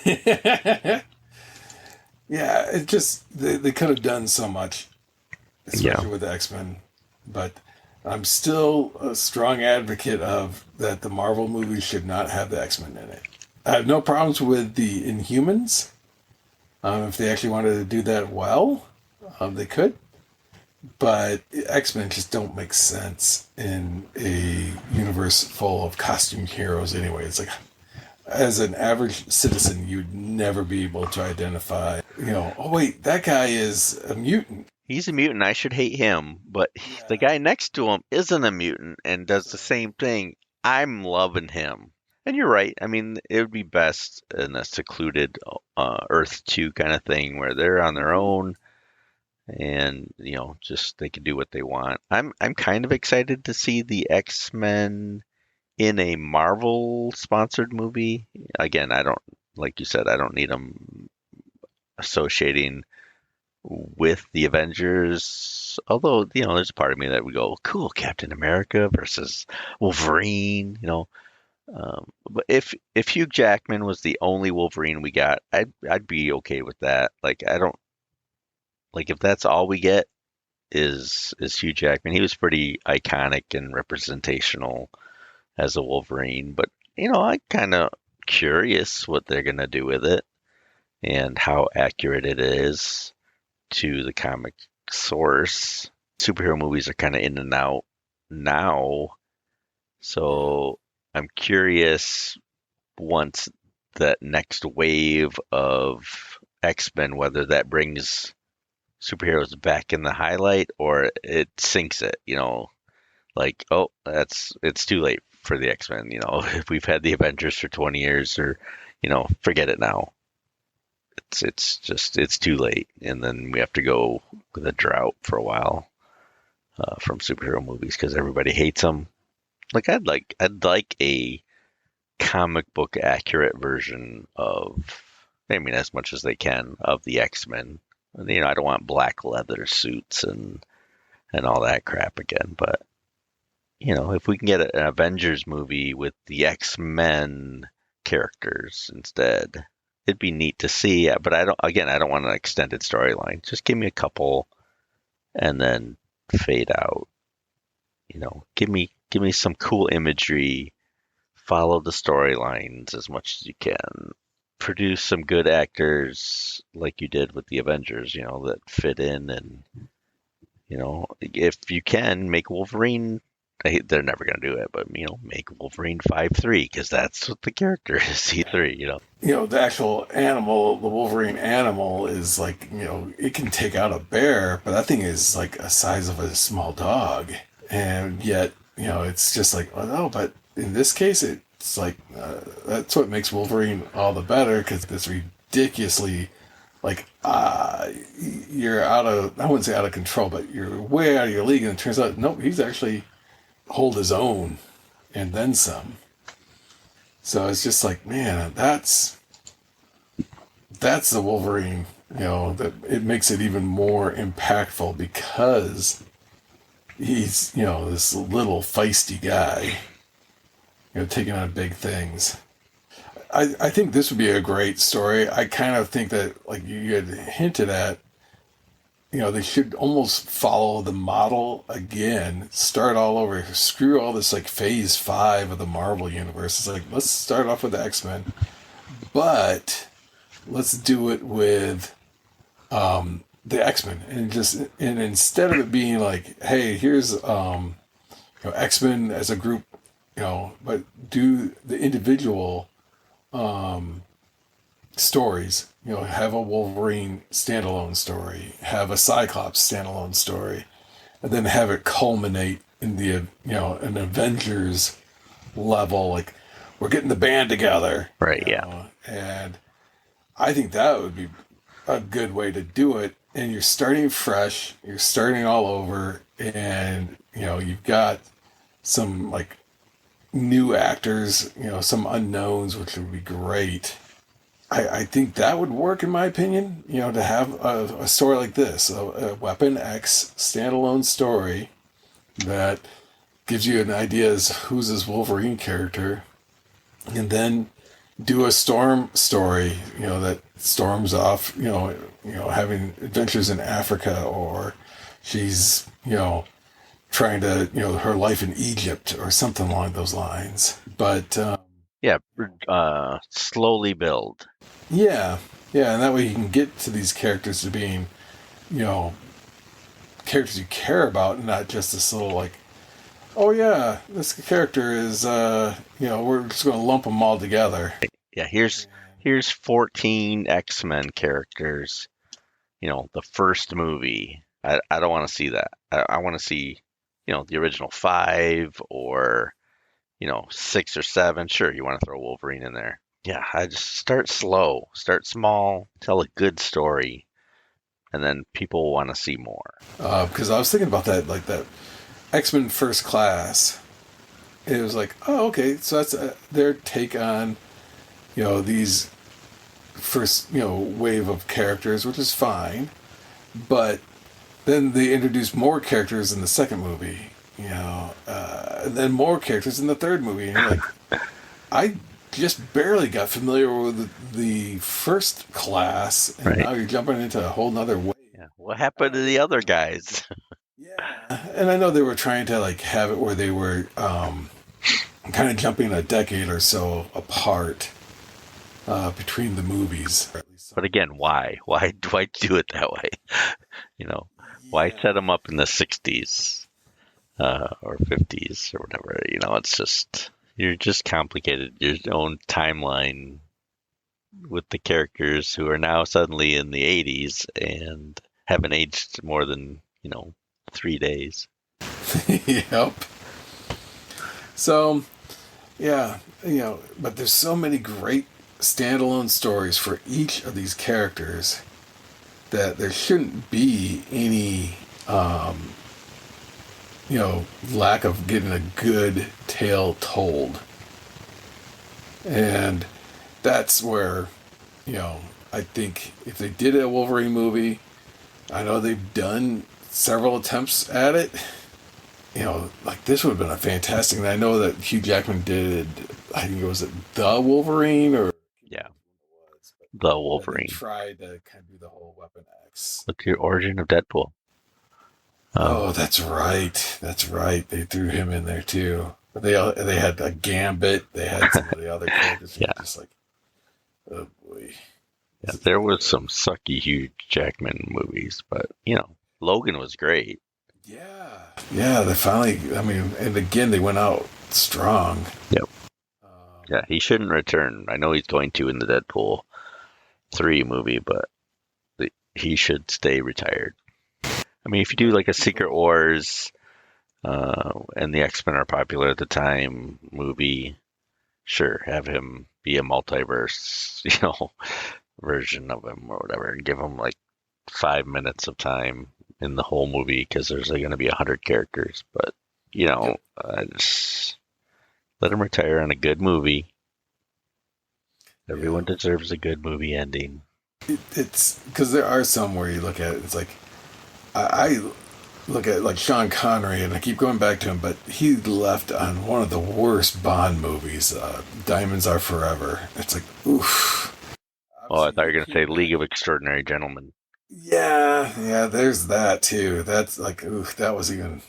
Yeah, it just, they could have done so much, especially with X-Men, but I'm still a strong advocate of that the Marvel movies should not have the X-Men in it. I have no problems with the Inhumans. If they actually wanted to do that well, they could. But X-Men just don't make sense in a universe full of costume heroes anyway. It's like, as an average citizen, you'd never be able to identify, oh wait, that guy is a mutant. He's a mutant. I should hate him. But the guy next to him isn't a mutant and does the same thing. I'm loving him. And you're right. I mean, it would be best in a secluded Earth 2 kind of thing where they're on their own and, just they can do what they want. I'm kind of excited to see the X-Men in a Marvel-sponsored movie. Again, I don't, like you said, I don't need them associating with the Avengers. Although, there's a part of me that would go, cool, Captain America versus Wolverine, But if Hugh Jackman was the only Wolverine we got, I'd be okay with that. Like, I don't, like, if that's all we get is Hugh Jackman. He was pretty iconic and representational as a Wolverine, but I'm kind of curious what they're gonna do with it and how accurate it is to the comic source. Superhero movies are kind of in and out now, so I'm curious once that next wave of X-Men, whether that brings superheroes back in the highlight or it sinks it, like, oh, it's too late for the X-Men, if we've had the Avengers for 20 years or, forget it now. It's too late. And then we have to go with a drought for a while from superhero movies because everybody hates them. Like, I'd like a comic book accurate version of, I mean, as much as they can, of the X-Men. I don't want black leather suits and all that crap again, but if we can get an Avengers movie with the X-Men characters instead, it'd be neat to see. But I don't want an extended storyline. Just give me a couple and then fade out. Give me some cool imagery, follow the storylines as much as you can, produce some good actors like you did with the Avengers, that fit in, and if you can make Wolverine, they're never going to do it, but make Wolverine 5'3", because that's what the character is, C3, The actual animal, the Wolverine animal, is like, it can take out a bear, but that thing is like a size of a small dog, and yet it's just like, oh no, but in this case it's like that's what makes Wolverine all the better, because it's ridiculously like you're out of, I wouldn't say out of control, but you're way out of your league, and it turns out nope, he's actually hold his own and then some. So it's just like, man, that's the Wolverine, that it makes it even more impactful because he's, this little feisty guy, taking on big things. I think this would be a great story. I kind of think that, like you had hinted at, they should almost follow the model again, start all over, screw all this like phase 5 of the Marvel universe. It's like, let's start off with the X-Men, but let's do it with the X-Men, and instead of it being like, hey, here's X-Men as a group, but do the individual stories. Have a Wolverine standalone story, have a Cyclops standalone story, and then have it culminate in an Avengers level, like we're getting the band together. Right, yeah. And I think that would be a good way to do it. And you're starting fresh, you're starting all over, and you've got some like new actors, some unknowns, which would be great. I think that would work, in my opinion, to have a story like this, a Weapon X standalone story that gives you an idea as who's this Wolverine character, and then do a Storm story, that Storm's off, having adventures in Africa, or she's, trying to, her life in Egypt or something along those lines. But slowly build. Yeah, and that way you can get to these characters to being, characters you care about, and not just this little like, oh yeah, this character is, we're just going to lump them all together. Yeah, here's 14 X-Men characters. The first movie. I don't want to see that. I want to see, the original 5 or, 6 or 7. Sure, you want to throw Wolverine in there. Yeah, I just start slow, start small, tell a good story, and then people want to see more. Because I was thinking about that, like that X-Men First Class. It was like, oh, okay, so that's their take on, these first, wave of characters, which is fine. But then they introduced more characters in the second movie, and then more characters in the third movie. And you're like, I just barely got familiar with the first class, and now you're jumping into a whole nother way. Yeah. What happened to the other guys? Yeah, and I know they were trying to like have it where they were kind of jumping a decade or so apart between the movies. But again, why? Why do it that way? Why set them up in the 60s or 50s or whatever? It's just, you're just complicated your own timeline with the characters who are now suddenly in the 80s and haven't aged more than 3 days. Yep. So, yeah, but there's so many great standalone stories for each of these characters that there shouldn't be any, lack of getting a good tale told. And that's where, I think if they did a Wolverine movie, I know they've done several attempts at it. Like this would have been a fantastic. And I know that Hugh Jackman did, I think it was The Wolverine or The Wolverine. They tried to kind of do the whole Weapon X. Look, your origin of Deadpool. Oh, that's right. That's right. They threw him in there too. But they had a Gambit. They had some of the other characters. Yeah. Just like, oh boy. Yeah, there was some sucky Hugh Jackman movies, but Logan was great. Yeah. They finally. And again, they went out strong. Yep. Yeah, he shouldn't return. I know he's going to in the Deadpool 3 movie, but he should stay retired. If you do like a Secret Wars, and the X-Men are popular at the time movie, sure, have him be a multiverse, version of him or whatever, and give him like 5 minutes of time in the whole movie because there's going to be 100 characters. But just let him retire on a good movie. Everyone deserves a good movie ending. It's because there are some where you look at it, it's like I look at like Sean Connery, and I keep going back to him, but he left on one of the worst Bond movies, Diamonds Are Forever. It's like, oof. Oh, I thought you were going to say League of Extraordinary Gentlemen. Yeah, there's that too. That's like, ooh, that was even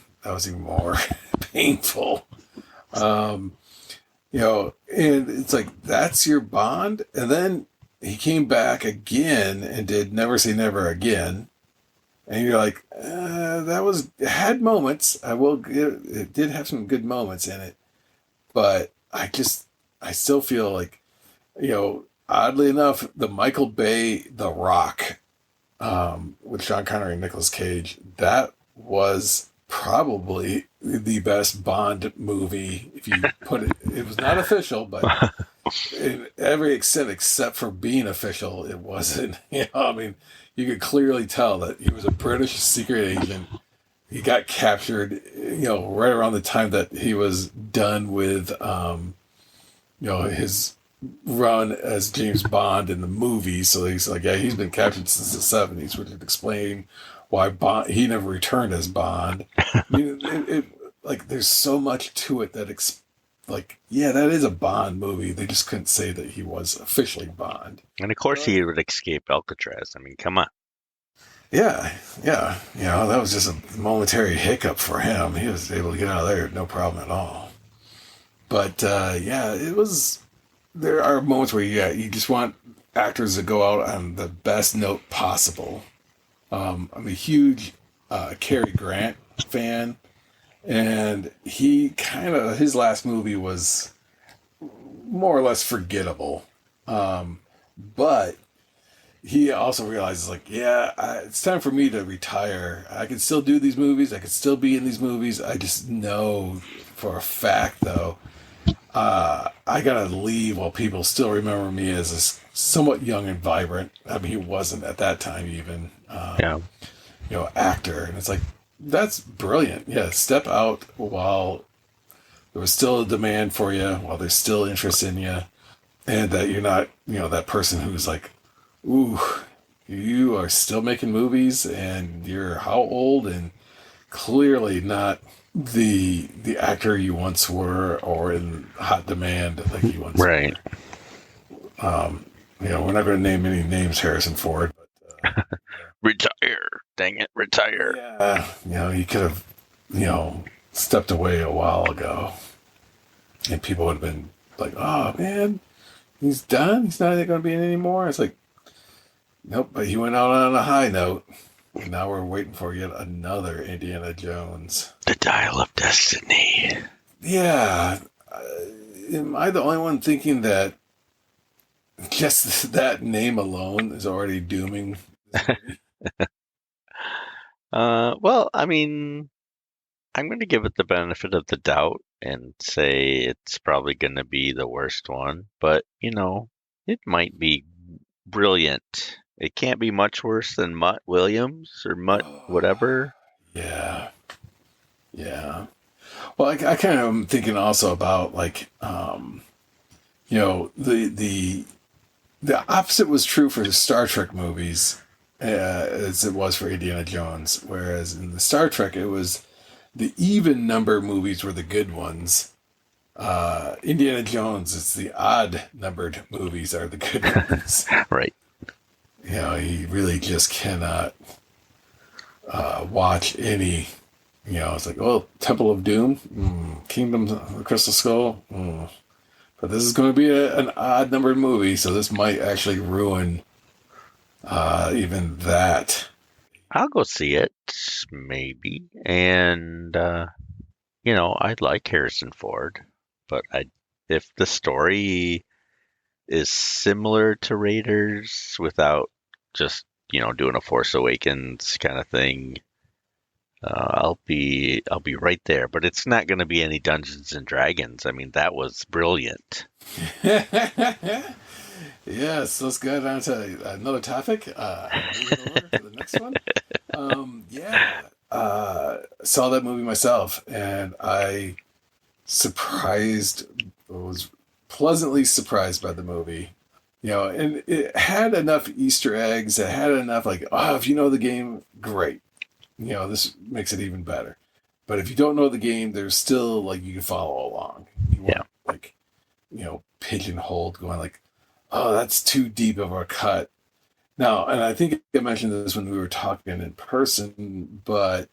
more painful. Um, and it's like that's your Bond, and then he came back again and did Never Say Never Again, and you're like, that was it had moments. I will give it did have some good moments in it, but I still feel like oddly enough, the Michael Bay The Rock with Sean Connery and Nicolas Cage, that was probably the best Bond movie. If you put it, it was not official, but in every extent except for being official, it wasn't. I mean, you could clearly tell that he was a British secret agent. He got captured, right around the time that he was done with, his run as James Bond in the movies. So he's like, yeah, he's been captured since the 70s, which would explain why he never returned as Bond. I mean, like there's so much to it that yeah, that is a Bond movie. They just couldn't say that he was officially Bond. And of course, he would escape Alcatraz. I mean, come on. Yeah, yeah. That was just a momentary hiccup for him. He was able to get out of there, no problem at all. But yeah, it was. There are moments where you just want actors to go out on the best note possible. I'm a huge Cary Grant fan, and his last movie was more or less forgettable. But he also realizes, like, it's time for me to retire. I can still do these movies. I can still be in these movies. I just know for a fact, though, I gotta leave while people still remember me as a somewhat young and vibrant. I mean, he wasn't at that time even, Yeah. Actor. And it's like, that's brilliant. Yeah, step out while there was still a demand for you, while there's still interest in you, and that you're not, that person who's like, ooh, you are still making movies, and you're how old, and clearly not the actor you once were, or in hot demand like you once Right. were. We're not going to name any names, Harrison Ford, but Retire. Dang it, retire. he could have, stepped away a while ago, and people would have been like, "Oh man, he's done. He's not going to be in anymore." It's like, nope, but he went out on a high note. And now we're waiting for yet another Indiana Jones. The Dial of Destiny. Yeah. Am I the only one thinking that just that name alone is already dooming this movie? Well, I mean, I'm going to give it the benefit of the doubt and say it's probably going to be the worst one, but it might be brilliant. It can't be much worse than Mutt Williams or Mutt whatever. Yeah. Yeah. Well, I kind of am thinking also about like, the opposite was true for the Star Trek movies as it was for Indiana Jones. Whereas in the Star Trek, it was the even number movies were the good ones. Indiana Jones, it's the odd numbered movies are the good ones. Right. You really just cannot watch any. It's like, oh, Temple of Doom, Kingdom of the Crystal Skull. But this is going to be an odd numbered movie, so this might actually ruin even that. I'll go see it, maybe. And, I'd like Harrison Ford, but if the story is similar to Raiders without just, doing a Force Awakens kind of thing, I'll be right there. But it's not going to be any Dungeons and Dragons. I mean, that was brilliant. Yes, let's go on to another topic. Moving over to the next one. Saw that movie myself, and I was pleasantly surprised by the movie. And it had enough Easter eggs. It had enough like, oh, if you know the game, great. This makes it even better. But if you don't know the game, there's still like you can follow along. You want, like, pigeonholed, going like, oh, that's too deep of a cut. Now, and I think I mentioned this when we were talking in person, but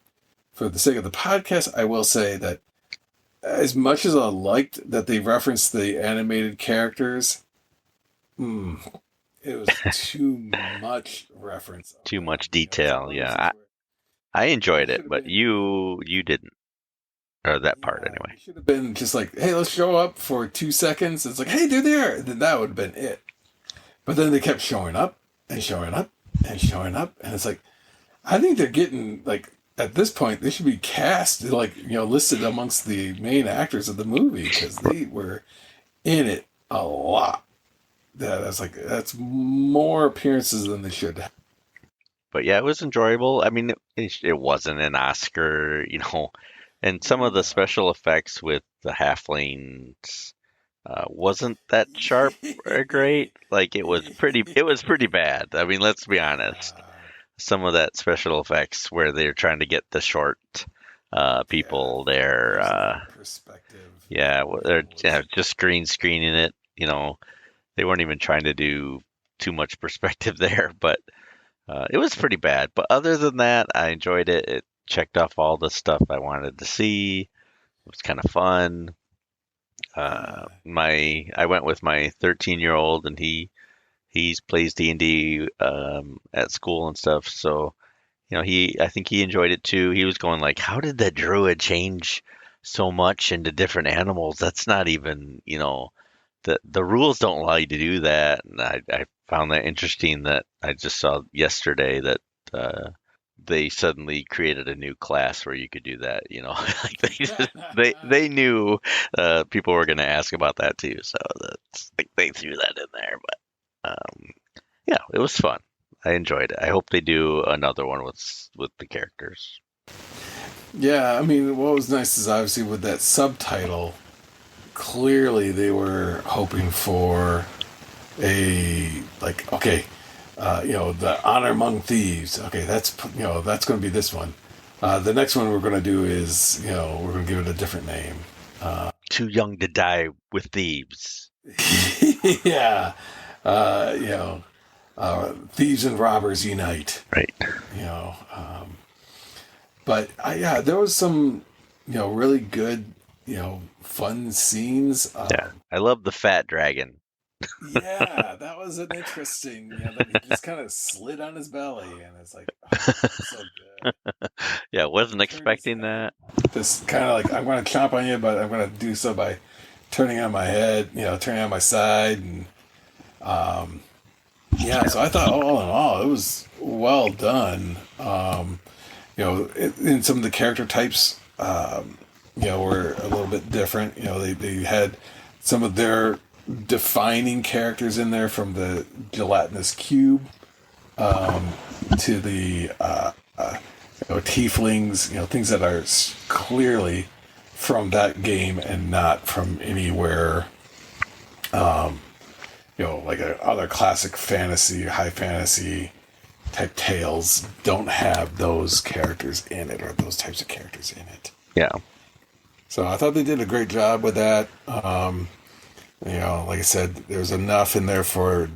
for the sake of the podcast, I will say that as much as I liked that they referenced the animated characters, mm, it was too much reference of Too them. much You know, it's like detail. one of those Yeah, things where I they enjoyed it, should have but been, you didn't, or that part yeah, anyway. they should have been just like, hey, let's show up for 2 seconds. It's like, hey, they're there. And then that would have been it. But then they kept showing up and showing up and showing up. And it's like, I think they're getting, like, at this point, they should be cast, like, listed amongst the main actors of the movie because they were in it a lot. That I was like, that's more appearances than they should have. But yeah, it was enjoyable. I mean, it wasn't an Oscar, and some of the No. special effects with the halflings wasn't that sharp or great. Like it was pretty bad. I mean, let's be honest. Yeah. Some of that special effects where they're trying to get the short Yeah. people there, Using the perspective. yeah, they're Was just green screening it. They weren't even trying to do too much perspective there, but it was pretty bad. But other than that, I enjoyed it. It checked off all the stuff I wanted to see. It was kind of fun. yeah. I went with my 13-year-old, and he's plays D&D at school and stuff. So I think he enjoyed it too. He was going like, "How did the druid change so much into different animals? That's not even the rules don't allow you to do that." And I found that interesting that I just saw yesterday that uh, they suddenly created a new class where you could do that. Like they knew people were going to ask about that too, so that's like they threw that in there. But yeah, it was fun. I enjoyed it. I hope they do another one with the characters. Yeah, I mean, what was nice is obviously with that subtitle, clearly they were hoping for like, okay, the honor among thieves. Okay, that's going to be this one. The next one we're going to do is, we're going to give it a different name. Too young to die with thieves. Yeah, you know, thieves and robbers unite. Right. You know, but yeah, there was some, really good, fun scenes. Yeah. I love the fat dragon. Yeah, that was an interesting. That he just kind of slid on his belly, and it's like, oh, so good. Yeah, wasn't Turn his expecting head. that. Just kind of like, I'm going to chomp on you, but I'm going to do so by turning on my head, turning on my side, and yeah. So I thought, all in all, it was well done. In some of the character types, were a little bit different. They had some of their defining characters in there, from the gelatinous cube to the tieflings, things that are clearly from that game and not from anywhere, like other classic fantasy, high fantasy type tales don't have those characters in it, or those types of characters in it. Yeah. So I thought they did a great job with that. Like I said, there's enough in there for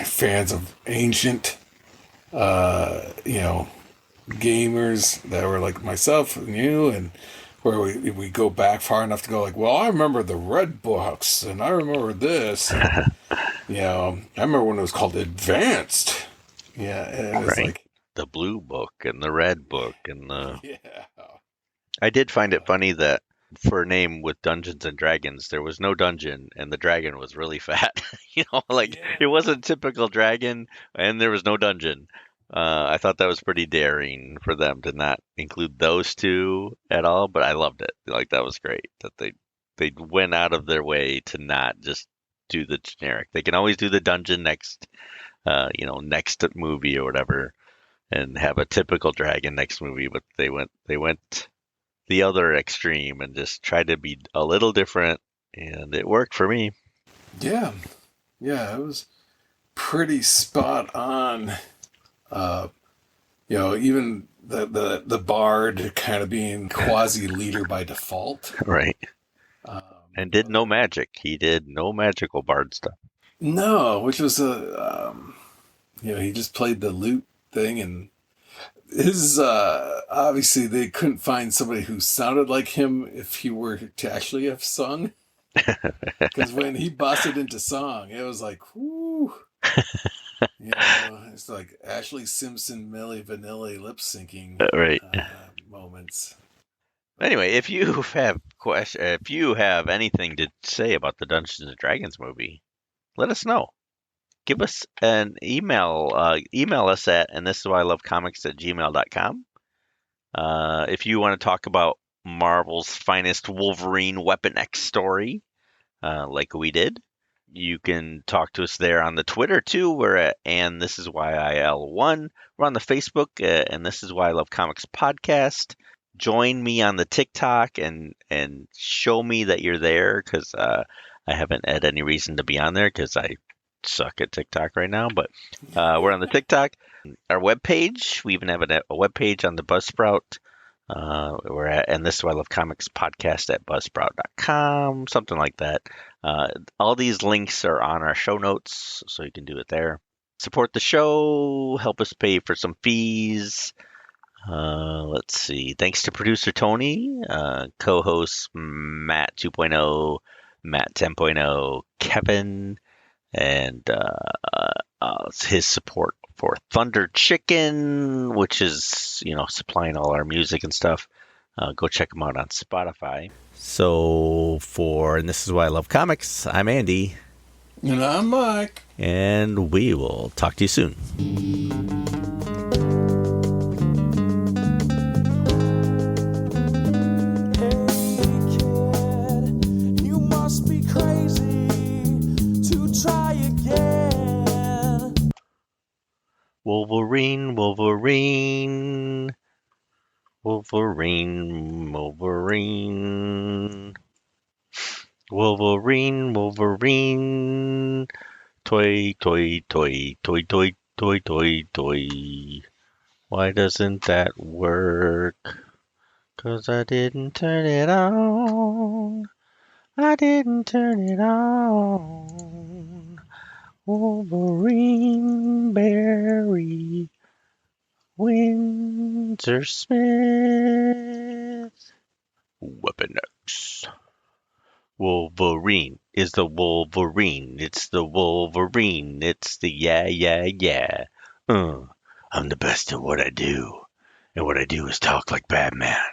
fans of ancient, gamers that were like myself and you, and where we go back far enough to go like, well, I remember the red books, and I remember this. And, I remember when it was called Advanced. Yeah, and it's Right. like, The blue book and the red book and the yeah, I did find it funny that for a name with Dungeons and Dragons, there was no dungeon and the dragon was really fat. Like yeah, it wasn't typical dragon and there was no dungeon. I thought that was pretty daring for them to not include those two at all, but I loved it. Like that was great that they went out of their way to not just do the generic. They can always do the dungeon next movie or whatever, and have a typical dragon next movie, but they went the other extreme and just tried to be a little different, and it worked for me. yeah, yeah. It was pretty spot on. Uh, even the bard kind of being quasi leader by default. Right. Um, And did no magic. He did no magical bard stuff. no, which was he just played the lute thing, and his obviously they couldn't find somebody who sounded like him if he were to actually have sung. Because when he busted into song, it was like, whoo. It's like Ashley Simpson, Milli Vanilli lip syncing Right. moments. Anyway, if you have anything to say about the Dungeons and Dragons movie, let us know. Give us an email. Email us at andthisiswhyilovecomics@gmail.com. If you want to talk about Marvel's finest Wolverine Weapon X story, like we did, you can talk to us there on the Twitter too. We're at and this is YIL1. We're on the Facebook and This Is Why I Love Comics podcast. Join me on the TikTok and show me that you're there, because I haven't had any reason to be on there because I suck at TikTok right now. But we're on the TikTok. Our webpage, we even have a webpage on the Buzzsprout. We're at and This Is Why I Love Comics podcast at buzzsprout.com, something like that. All these links are on our show notes, so you can do it there. Support the show, help us pay for some fees. Let's see. Thanks to producer Tony, co-hosts Matt 2.0, Matt 10.0, Kevin, and his support for Thunder Chicken, which is, supplying all our music and stuff. Go check them out on Spotify. So and This Is Why I Love Comics, I'm Andy. And I'm Mike. And we will talk to you soon. Wolverine, Wolverine, Wolverine, Wolverine, Wolverine, Wolverine, toy, toy, toy, toy, toy, toy, toy, toy. Why doesn't that work? 'Cause I didn't turn it on. I didn't turn it on. Wolverine, Barry Windsor Smith. Weapon X. Wolverine is the Wolverine. It's the Wolverine. It's the yeah. I'm the best at what I do. And what I do is talk like Batman.